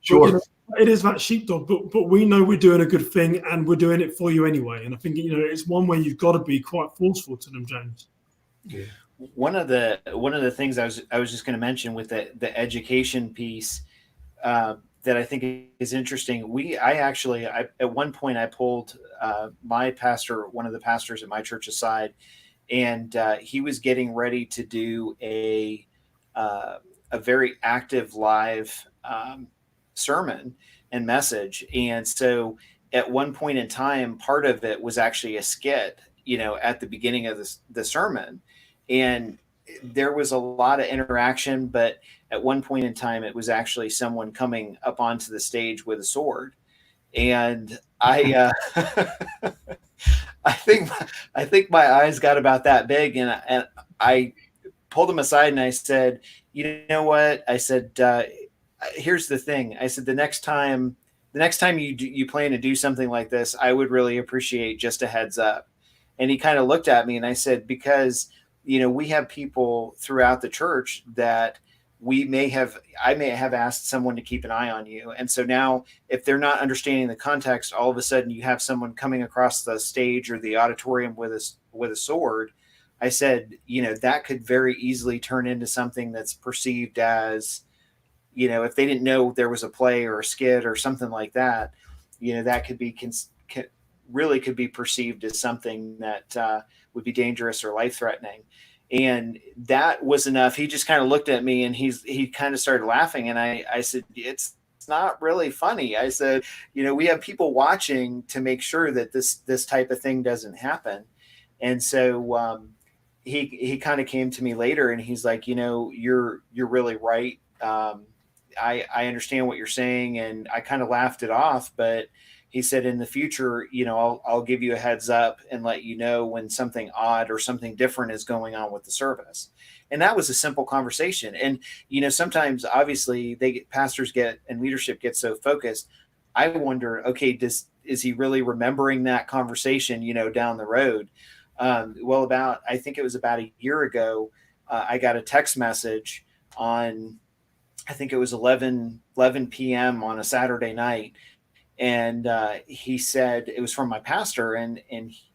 Sure. But, it is that sheepdog, but we know we're doing a good thing and we're doing it for you anyway. And I think, it's one way you've got to be quite forceful to them, James. Yeah. One of the things I was just going to mention with the education piece that I think is interesting. I at one point I pulled one of the pastors at my church aside, and he was getting ready to do a very active live sermon and message. And so at one point in time, part of it was actually a skit, at the beginning of the sermon. And there was a lot of interaction, but at one point in time, it was actually someone coming up onto the stage with a sword. And I think my eyes got about that big, and I pulled him aside and I said, you know what? I said, here's the thing. I said, the next time you plan to do something like this, I would really appreciate just a heads up. And he kind of looked at me and I said, because, we have people throughout the church that I may have asked someone to keep an eye on you. And so now if they're not understanding the context, all of a sudden you have someone coming across the stage or the auditorium with a sword. I said, that could very easily turn into something that's perceived as, if they didn't know there was a play or a skit or something like that, that could be really could be perceived as something that would be dangerous or life-threatening. And that was enough. He just kind of looked at me and he kind of started laughing. And I said, it's not really funny. I said, we have people watching to make sure that this type of thing doesn't happen. And so he kind of came to me later and he's like, you're really right. I understand what you're saying. And I kind of laughed it off, but he said, in the future, I'll give you a heads up and let you know when something odd or something different is going on with the service. And that was a simple conversation. And, sometimes obviously pastors and leadership get so focused. I wonder, okay, is he really remembering that conversation, down the road? I think it was about a year ago, I got a text message on, I think it was 11 p.m. on a Saturday night. And he said it was from my pastor, and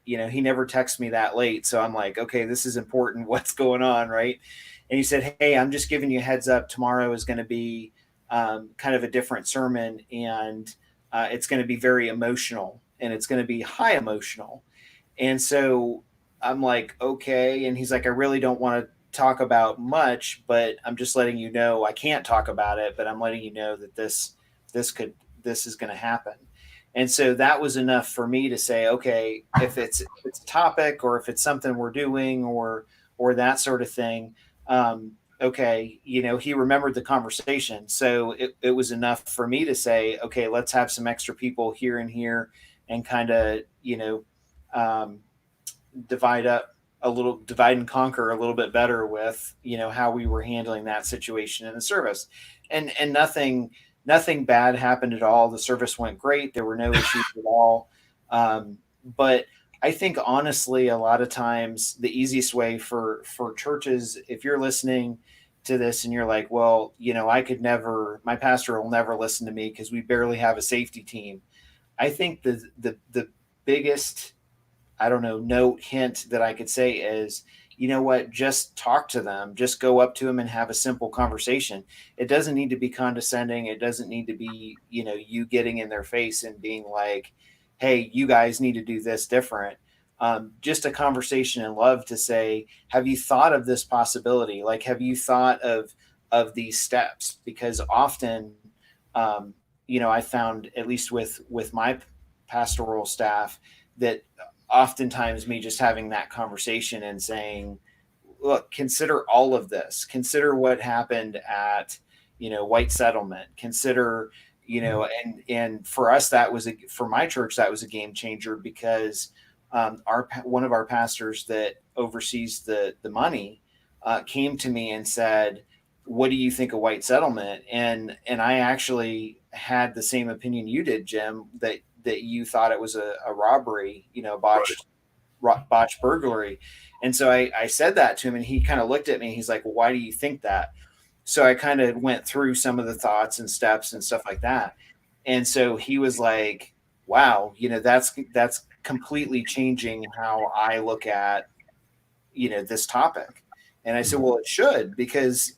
he never texts me that late. So I'm like, okay, this is important. What's going on, right? And he said, hey, I'm just giving you a heads up. Tomorrow is going to be kind of a different sermon, and it's going to be very emotional, and it's going to be high emotional. And so I'm like, okay. And he's like, I really don't want to talk about much, but I'm just letting you know I can't talk about it, but I'm letting you know that this could this is going to happen. And so that was enough for me to say, okay, if it's a topic or if it's something we're doing or that sort of thing, okay, he remembered the conversation. So it was enough for me to say, okay, let's have some extra people here and here and kind of, um, divide and conquer a little bit better with, how we were handling that situation in the service. And nothing bad happened at all. The service went great. There were no issues at all. But I think honestly, a lot of times the easiest way for churches, if you're listening to this and you're like, well, my pastor will never listen to me because we barely have a safety team. I think the biggest, I don't know, note, hint that I could say is, you know what, just talk to them, just go up to them and have a simple conversation. It doesn't need to be condescending. It doesn't need to be, you getting in their face and being like, hey, you guys need to do this different. Just a conversation in love to say, have you thought of this possibility? Like, have you thought of these steps? Because often, I found, at least with my pastoral staff, that oftentimes me just having that conversation and saying, look, consider all of this, consider what happened at, White Settlement, consider, and for us, for my church, that was a game changer because one of our pastors that oversees the money came to me and said, what do you think of White Settlement? And I actually had the same opinion you did, Jim, that you thought it was a robbery, botched burglary. And so I said that to him and he kind of looked at me. He's like, well, why do you think that? So I kind of went through some of the thoughts and steps and stuff like that. And so he was like, wow, that's completely changing how I look at, this topic. And I said, well, it should, because,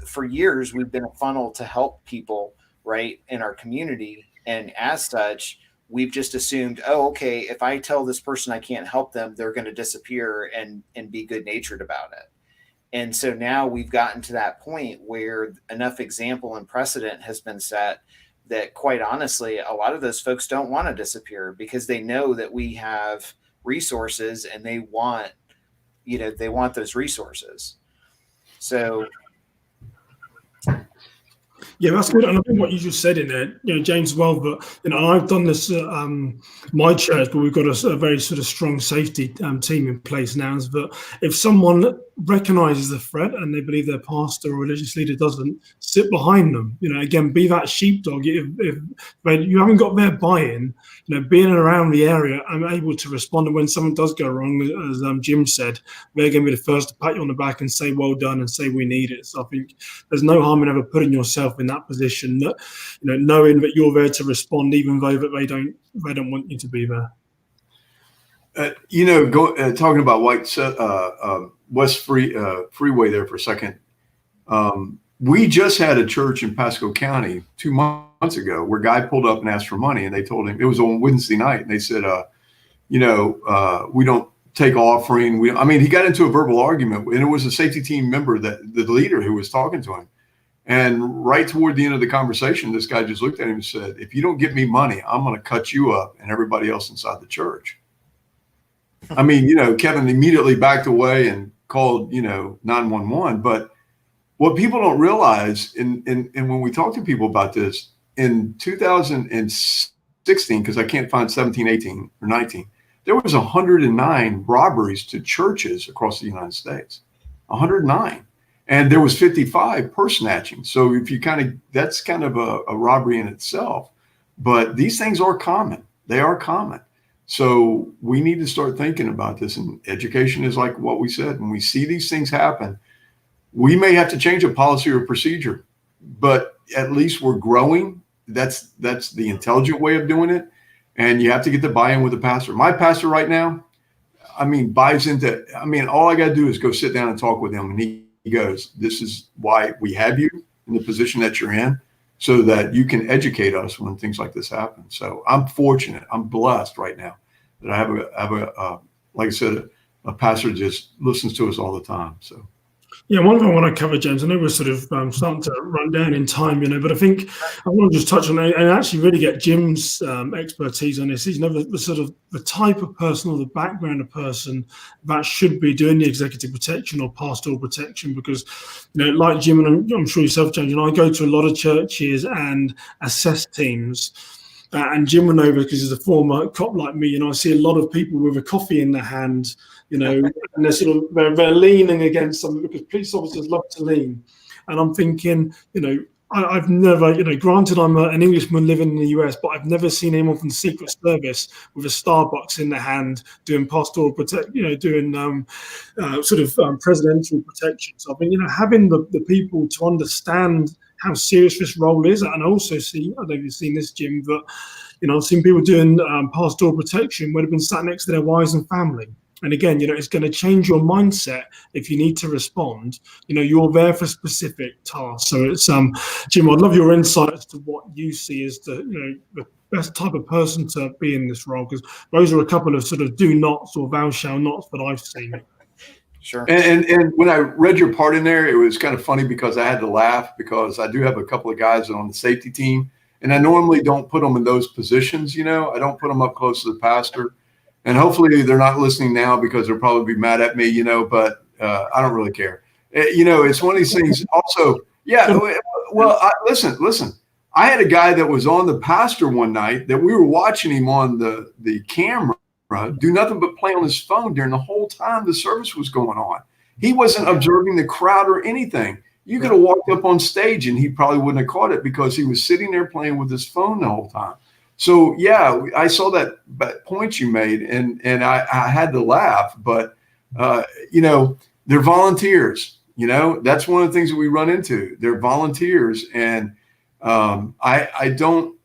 for years, we've been a funnel to help people, right, in our community. And as such, we've just assumed, oh, okay, if I tell this person I can't help them, they're going to disappear and be good natured about it. And so now we've gotten to that point where enough example and precedent has been set that, quite honestly, a lot of those folks don't want to disappear because they know that we have resources and they want those resources. So yeah, that's good. And I think what you just said in there, James, well, but I've done this at my church, but we've got a very sort of strong safety team in place now. Is that if someone recognizes the threat and they believe their pastor or religious leader doesn't, sit behind them. Again, be that sheepdog. If you haven't got their buy-in, being around the area, I'm able to respond. And when something does go wrong, as Jim said, they're going to be the first to pat you on the back and say, well done, and say we need it. So I think there's no harm in ever putting yourself in that position, that knowing that you're there to respond, even though that they don't want you to be there. Talking about West Freeway there for a second. We just had a church in Pasco County 2 months ago where a guy pulled up and asked for money, and they told him, it was on Wednesday night, and they said, we don't take offering. He got into a verbal argument, and it was a safety team member, that the leader, who was talking to him. And right toward the end of the conversation, this guy just looked at him and said, if you don't give me money, I'm going to cut you up and everybody else inside the church. Kevin immediately backed away and called, 911. But what people don't realize, and when we talk to people about this, in 2016, because I can't find 17, 18, or 19, there was 109 robberies to churches across the United States. 109. And there was 55 purse snatching. So if you that's kind of a robbery in itself. But these things are common. They are common. So we need to start thinking about this. And education is like what we said. When we see these things happen, we may have to change a policy or procedure, but at least we're growing. That's the intelligent way of doing it. And you have to get the buy-in with the pastor. My pastor right now, buys into, all I got to do is go sit down and talk with him. And he goes, this is why we have you in the position that you're in, so that you can educate us when things like this happen. So I'm fortunate. I'm blessed right now that I have like I said, a pastor just listens to us all the time. So. Yeah, one thing I want to cover, James, I know we're sort of starting to run down in time, but I think I want to just touch on it and actually really get Jim's expertise on this. He's the sort of the type of person or the background of person that should be doing the executive protection or pastoral protection, because, like Jim, and I'm sure yourself, James, I go to a lot of churches and assess teams. And Jim went over because he's a former cop like me, I see a lot of people with a coffee in their hand, and they're sort of they're leaning against something, because police officers love to lean. And I'm thinking, I've never, granted I'm an Englishman living in the US, but I've never seen anyone from the Secret Service with a Starbucks in their hand doing pastoral doing presidential protection. So I mean, having the people to understand how serious this role is, and also I don't know if you've seen this, Jim, but I've seen people doing pastoral protection where they've been sat next to their wives and family. And again, it's going to change your mindset if you need to respond. You're there for specific tasks. So it's Jim, I'd love your insight as to what you see as the best type of person to be in this role, because those are a couple of sort of do nots or thou shall nots that I've seen. Sure. And when I read your part in there, it was kind of funny because I had to laugh, because I do have a couple of guys on the safety team, and I normally don't put them in those positions. I don't put them up close to the pastor, and hopefully they're not listening now, because they'll probably be mad at me, but I don't really care. It's one of these things also. Yeah. Well, listen, I had a guy that was on the pastor one night that we were watching him on the camera do nothing but play on his phone during the whole time the service was going on. He wasn't observing the crowd or anything. You could have walked up on stage and he probably wouldn't have caught it, because he was sitting there playing with his phone the whole time. So yeah, I saw that point you made, and I had to laugh, but they're volunteers. That's one of the things that we run into. They're volunteers, and I don't.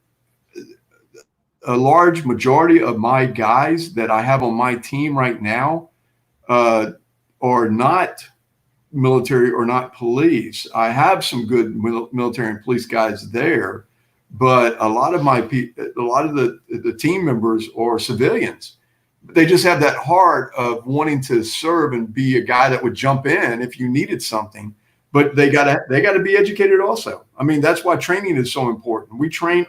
A large majority of my guys that I have on my team right now are not military or not police. I have some good military and police guys there, but a lot of the team members are civilians. They just have that heart of wanting to serve and be a guy that would jump in if you needed something. But they gotta be educated also. I mean, that's why training is so important. We train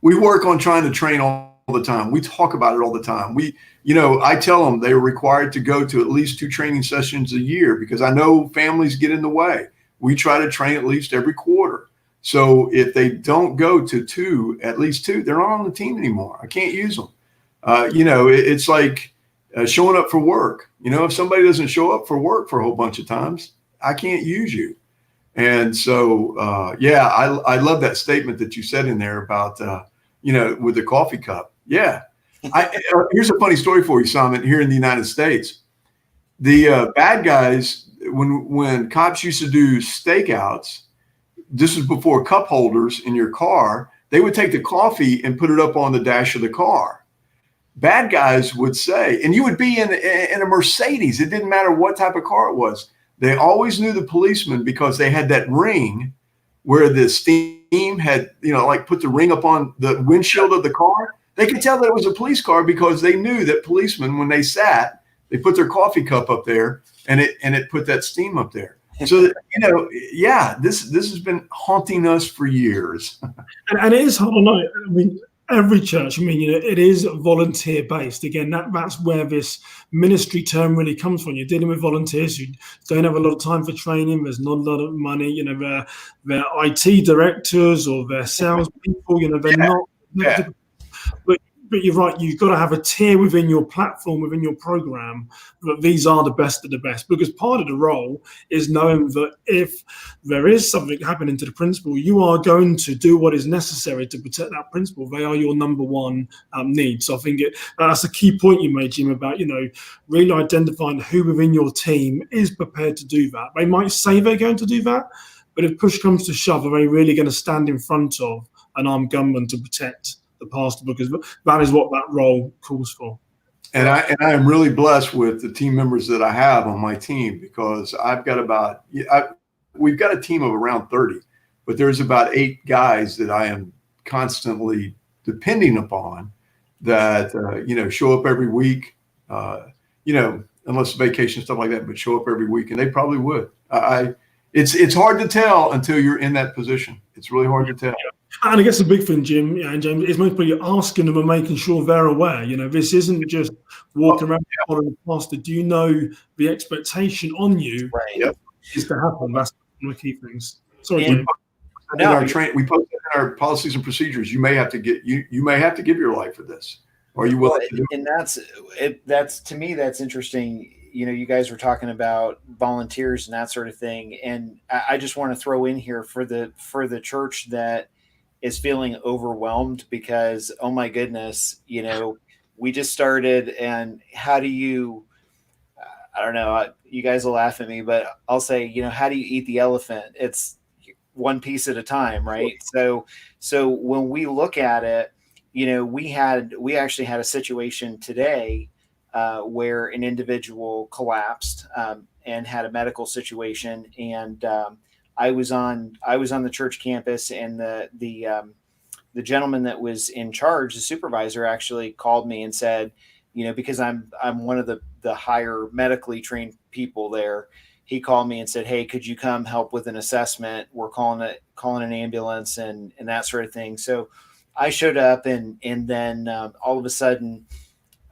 we work on trying to train all the time. We talk about it all the time. I tell them they're required to go to at least 2 training sessions a year, because I know families get in the way. We try to train at least every quarter. So if they don't go to at least 2, they're not on the team anymore. I can't use them. It's like showing up for work. If somebody doesn't show up for work for a whole bunch of times, I can't use you. And so, I love that statement that you said in there about, with the coffee cup. Yeah. Here's a funny story for you, Simon, here in the United States. The bad guys, when cops used to do stakeouts, this was before cup holders in your car, they would take the coffee and put it up on the dash of the car. Bad guys would say, and you would be in a Mercedes. It didn't matter what type of car it was. They always knew the policeman, because they had that ring where the steam had, put the ring up on the windshield of the car. They could tell that it was a police car, because they knew that policemen, when they sat, they put their coffee cup up there, and it put that steam up there. So this has been haunting us for years. And it is hard to know. I mean, every church, it is volunteer based. Again, that's where this ministry term really comes from. You're dealing with volunteers who don't have a lot of time for training. There's not a lot of money. They're IT directors or they're salespeople. They're not. Yeah. But you're right. You've got to have a tier within your platform, within your program, that these are the best of the best. Because part of the role is knowing that if there is something happening to the principal, you are going to do what is necessary to protect that principal. They are your number one need. So I think that's a key point you made, Jim, about really identifying who within your team is prepared to do that. They might say they're going to do that, but if push comes to shove, are they really going to stand in front of an armed gunman to protect the pastor? Because that is what that role calls for. And I am really blessed with the team members that I have on my team, because I've got we've got a team of around 30, but there's about 8 guys that I am constantly depending upon that, show up every week, unless vacation, stuff like that, but show up every week. And they probably would. It's hard to tell until you're in that position. It's really hard to tell. And I guess the big thing, Jim, and James, is most people asking them and making sure they're aware. This isn't just walking around following the pastor. Do you know the expectation on you is to happen? That's one of the key things. Sorry, James. We post it in our policies and procedures. You may have to give your life for this. Are you willing to do it? And that's to me, that's interesting. You guys were talking about volunteers and that sort of thing. And I just want to throw in here for the church that is feeling overwhelmed because, oh my goodness, we just started, and how do you, I don't know, you guys will laugh at me, but I'll say, how do you eat the elephant? It's one piece at a time, right? So when we look at it, we actually had a situation today where an individual collapsed and had a medical situation, and I was on the church campus, and the gentleman that was in charge, the supervisor, actually called me and said, because I'm one of the higher medically trained people there. He called me and said, "Hey, could you come help with an assessment? We're calling an ambulance and that sort of thing." So I showed up, and then all of a sudden,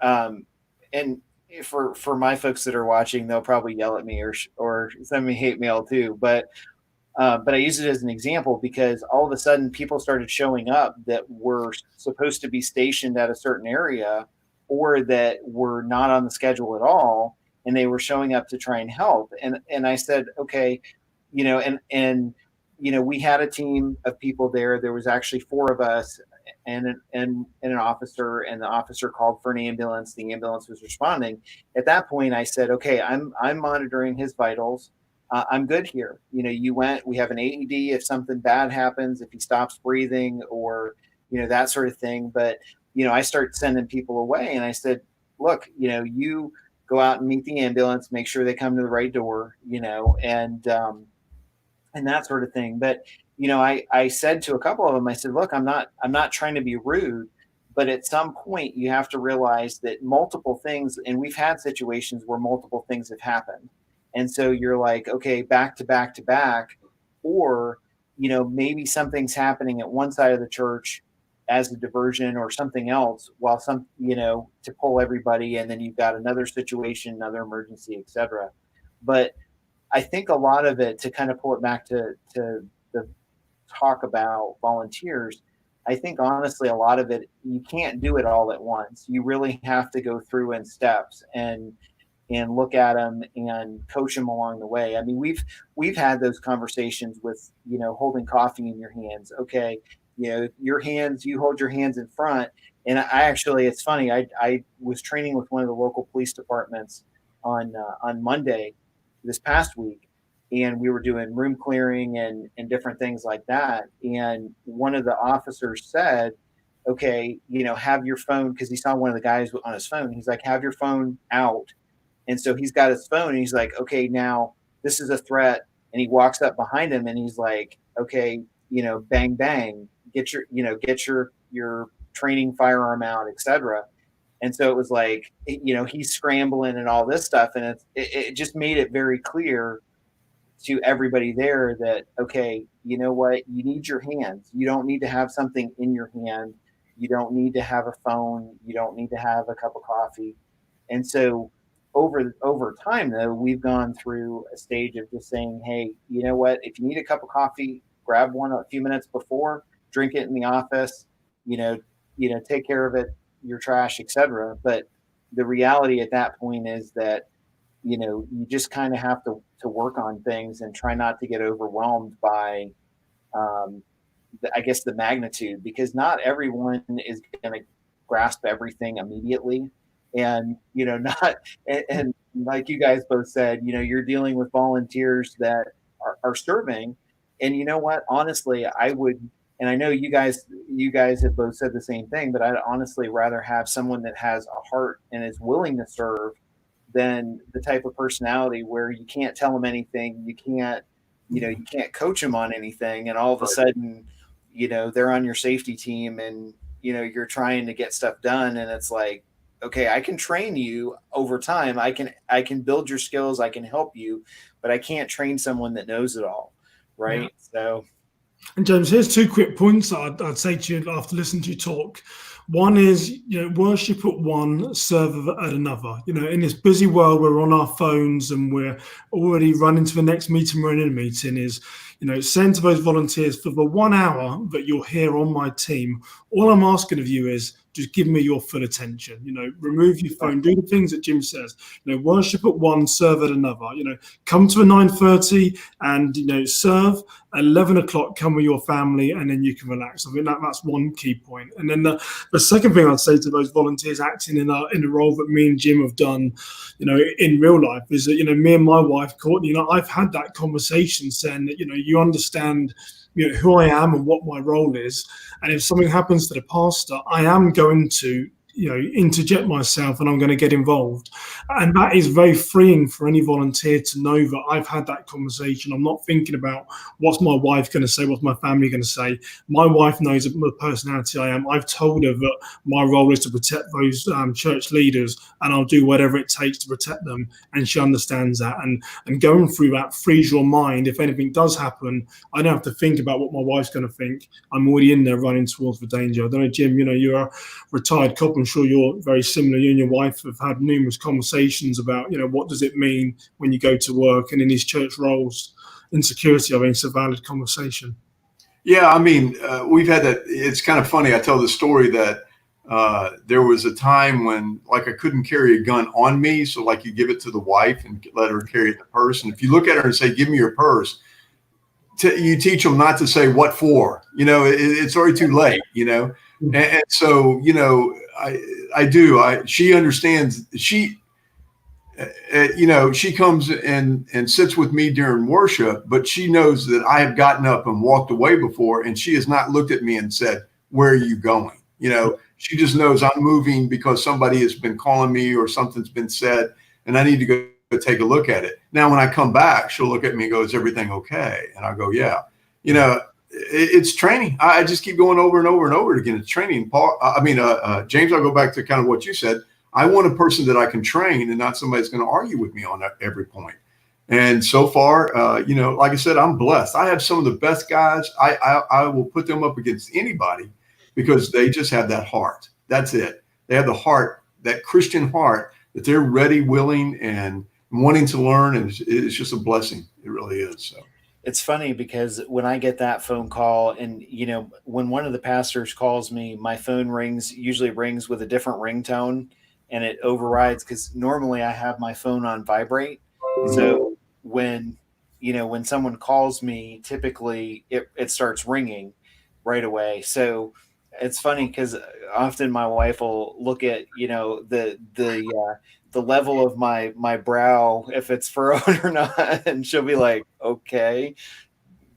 and for my folks that are watching, they'll probably yell at me or send me hate mail too. But I use it as an example because all of a sudden people started showing up that were supposed to be stationed at a certain area or that were not on the schedule at all. And they were showing up to try and help. And I said, okay, and we had a team of people there. There was actually 4 of us and an officer, and the officer called for an ambulance. The ambulance was responding. At that point, I said, okay, I'm monitoring his vitals. I'm good here. We have an AED if something bad happens, if he stops breathing or, that sort of thing. But, I start sending people away, and I said, look, you go out and meet the ambulance, make sure they come to the right door, and that sort of thing. But, I said to a couple of them, I said, look, I'm not trying to be rude, but at some point you have to realize that multiple things, and we've had situations where multiple things have happened. And so you're like, okay, back to back to back, or, maybe something's happening at one side of the church as a diversion or something else while to pull everybody. And then you've got another situation, another emergency, etc. But I think a lot of it, to kind of pull it back to the talk about volunteers, I think honestly, a lot of it, you can't do it all at once. You really have to go through in steps and look at them and coach them along the way. I mean, we've had those conversations with, holding coffee in your hands. Okay, your hands, you hold your hands in front. And it's funny. I was training with one of the local police departments on Monday this past week, and we were doing room clearing and different things like that. And one of the officers said, okay, have your phone, because he saw one of the guys on his phone. He's like, have your phone out. And so he's got his phone, and he's like, okay, now this is a threat. And he walks up behind him, and he's like, okay, bang, bang, get your training firearm out, etc. And so it was like, he's scrambling and all this stuff. And it just made it very clear to everybody there that, okay, you know what, you need your hands. You don't need to have something in your hand. You don't need to have a phone. You don't need to have a cup of coffee. And so over time, though, we've gone through a stage of just saying, hey, you know what, if you need a cup of coffee, grab one a few minutes before, drink it in the office, take care of it, your trash, etc. But the reality at that point is that, you just kind of have to work on things and try not to get overwhelmed by, the magnitude, because not everyone is going to grasp everything immediately. And, and like you guys both said, you're dealing with volunteers that are serving. And you know what, honestly, I would, and I know you guys have both said the same thing, but I'd honestly rather have someone that has a heart and is willing to serve than the type of personality where you can't tell them anything. You can't coach them on anything. And all of a sudden, they're on your safety team, and you're trying to get stuff done, and it's like, okay, I can train you over time. I can build your skills. I can help you, but I can't train someone that knows it all. Yeah. Right. So, And James, here's 2 quick points that I'd say to you after listening to you talk. One is, worship at one, serve at another. In this busy world, we're on our phones and we're already running to the next meeting. We're in a meeting. Is, saying to those volunteers, for the 1 hour that you're here on my team, all I'm asking of you is just give me your full attention. Remove your phone, do the things that Jim says. Worship at one, serve at another. Come to a 9:30 and serve. 11 o'clock, come with your family, and then you can relax. I think that's one key point. And then the second thing I'd say to those volunteers acting in the role that me and Jim have done, in real life, is that me and my wife Courtney, I've had that conversation saying that you understand who I am and what my role is, and if something happens to the pastor, I am going to interject myself and I'm going to get involved. And that is very freeing for any volunteer to know that I've had that conversation. I'm not thinking about what's my wife going to say, what's my family going to say. My wife knows the personality I am. I've told her that my role is to protect those church leaders, and I'll do whatever it takes to protect them. And she understands that. And going through that frees your mind. If anything does happen, I don't have to think about what my wife's going to think. I'm already in there running towards the danger. I don't know, Jim, you're a retired cop. I'm sure you're very similar. You and your wife have had numerous conversations about, what does it mean when you go to work, and in these church roles, insecurity. I think it's a valid conversation. Yeah, I mean, we've had that. It's kind of funny. I tell the story that there was a time when, like, I couldn't carry a gun on me, so like you give it to the wife and let her carry the purse. And if you look at her and say, "Give me your purse," you teach them not to say what for. It's already too late. And so I do. She understands. She comes and sits with me during worship, but she knows that I have gotten up and walked away before, and she has not looked at me and said, "Where are you going?" She just knows I'm moving because somebody has been calling me or something's been said, and I need to go take a look at it. Now, when I come back, she'll look at me and go, "Is everything okay?" And I go, "Yeah." It's training. I just keep going over and over and over again. It's training. James, I'll go back to kind of what you said. I want a person that I can train and not somebody that's going to argue with me on every point. And so far, like I said, I'm blessed. I have some of the best guys. I will put them up against anybody because they just have that heart. That's it. They have the heart, that Christian heart, that they're ready, willing, and wanting to learn. And it's just a blessing. It really is. So. It's funny because when I get that phone call, and when one of the pastors calls me, my phone usually rings with a different ringtone, and it overrides, because normally I have my phone on vibrate. So when someone calls me, typically it starts ringing right away. So it's funny because often my wife will look at the level of my brow, if it's furrowed or not, and she'll be like, "Okay,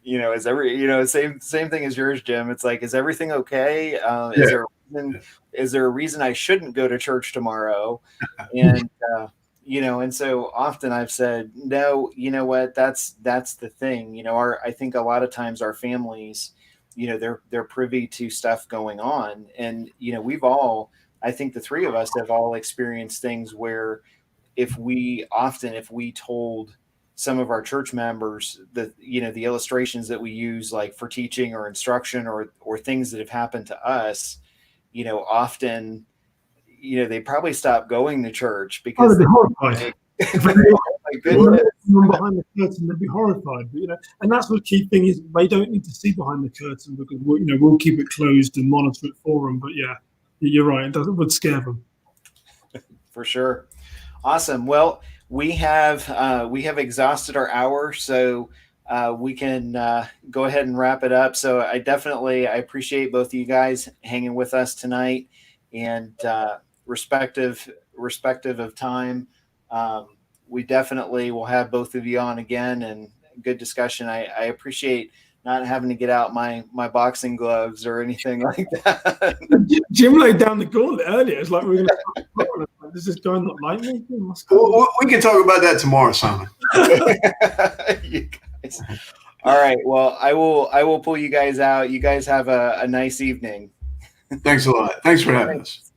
is same thing as yours, Jim." It's like, is everything okay? Is there a reason I shouldn't go to church tomorrow? And and so often I've said, no. You know what? That's the thing. I think a lot of times our families, they're privy to stuff going on, and I think the three of us have all experienced things where if we told some of our church members the illustrations that we use, like for teaching or instruction or things that have happened to us, often, they probably stop going to church because they'd be horrified. My goodness. Behind the curtain, they'd be horrified. But, and that's the key thing, is they don't need to see behind the curtain, because we'll keep it closed and monitor it for them. But yeah, you're right. It would scare them. For sure. Awesome. Well, we have exhausted our hour, so we can go ahead and wrap it up. So I appreciate both of you guys hanging with us tonight, and respective of time. We definitely will have both of you on again, and good discussion. I appreciate not having to get out my boxing gloves or anything like that. Jim laid down the gauntlet earlier. It's like we're going to. This is going not like me. We can talk about that tomorrow, Simon. You guys. All right. Well, I will pull you guys out. You guys have a nice evening. Thanks a lot. Thanks for having us.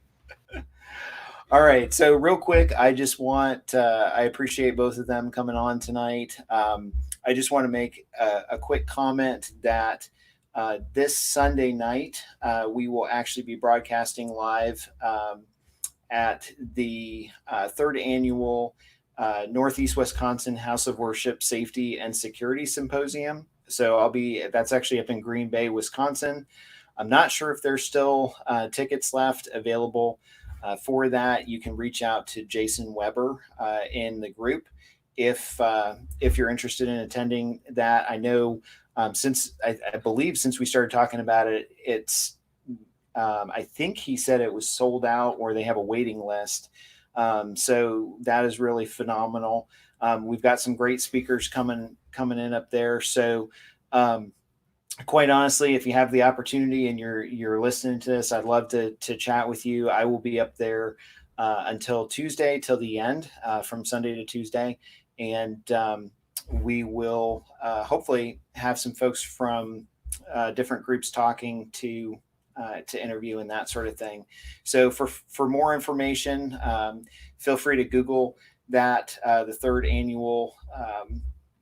All right. So real quick, I just want, I appreciate both of them coming on tonight. I just want to make a quick comment that this Sunday night, we will actually be broadcasting live at the third annual Northeast Wisconsin House of Worship Safety and Security Symposium. So that's actually up in Green Bay, Wisconsin. I'm not sure if there's still tickets left available for that. You can reach out to Jason Weber in the group if you're interested in attending that. I know since I believe since we started talking about it, it's I think he said it was sold out or they have a waiting list. So that is really phenomenal. We've got some great speakers coming in up there. So quite honestly, if you have the opportunity and you're listening to this, I'd love to chat with you. I will be up there until Tuesday, till the end, from Sunday to Tuesday, and we will hopefully have some folks from different groups talking to interview and that sort of thing. So for more information, feel free to Google that, the third annual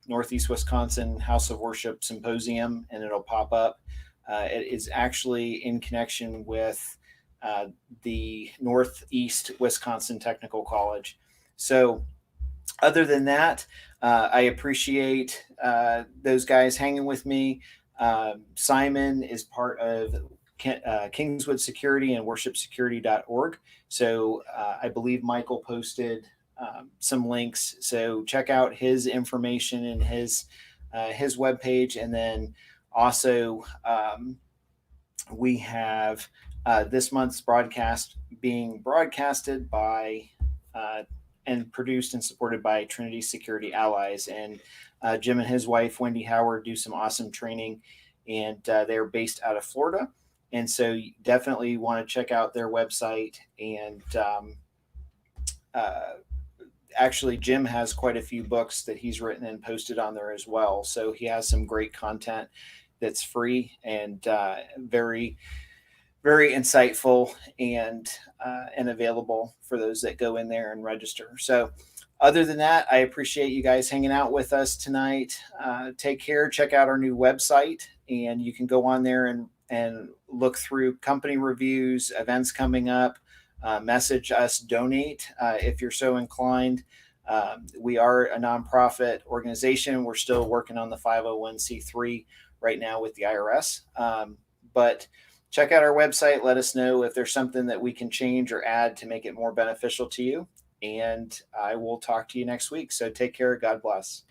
Northeast Wisconsin House of Worship Symposium, and it'll pop up. It is actually in connection with the Northeast Wisconsin Technical College. So other than that, I appreciate those guys hanging with me. Simon is part of Kingswood Security and worshipsecurity.org. So I believe Michael posted some links. So check out his information and his webpage. And then also we have this month's broadcast being broadcasted by and produced and supported by Trinity Security Allies. And Jim and his wife, Wendy Howard, do some awesome training, and they're based out of Florida. And so you definitely want to check out their website. And actually, Jim has quite a few books that he's written and posted on there as well. So he has some great content that's free and very, very insightful and available for those that go in there and register. So other than that, I appreciate you guys hanging out with us tonight. Take care. Check out our new website, and you can go on there and look through company reviews, events coming up, message us, donate if you're so inclined. We are a nonprofit organization. We're still working on the 501c3 right now with the IRS. But check out our website. Let us know if there's something that we can change or add to make it more beneficial to you. And I will talk to you next week. So take care. God bless.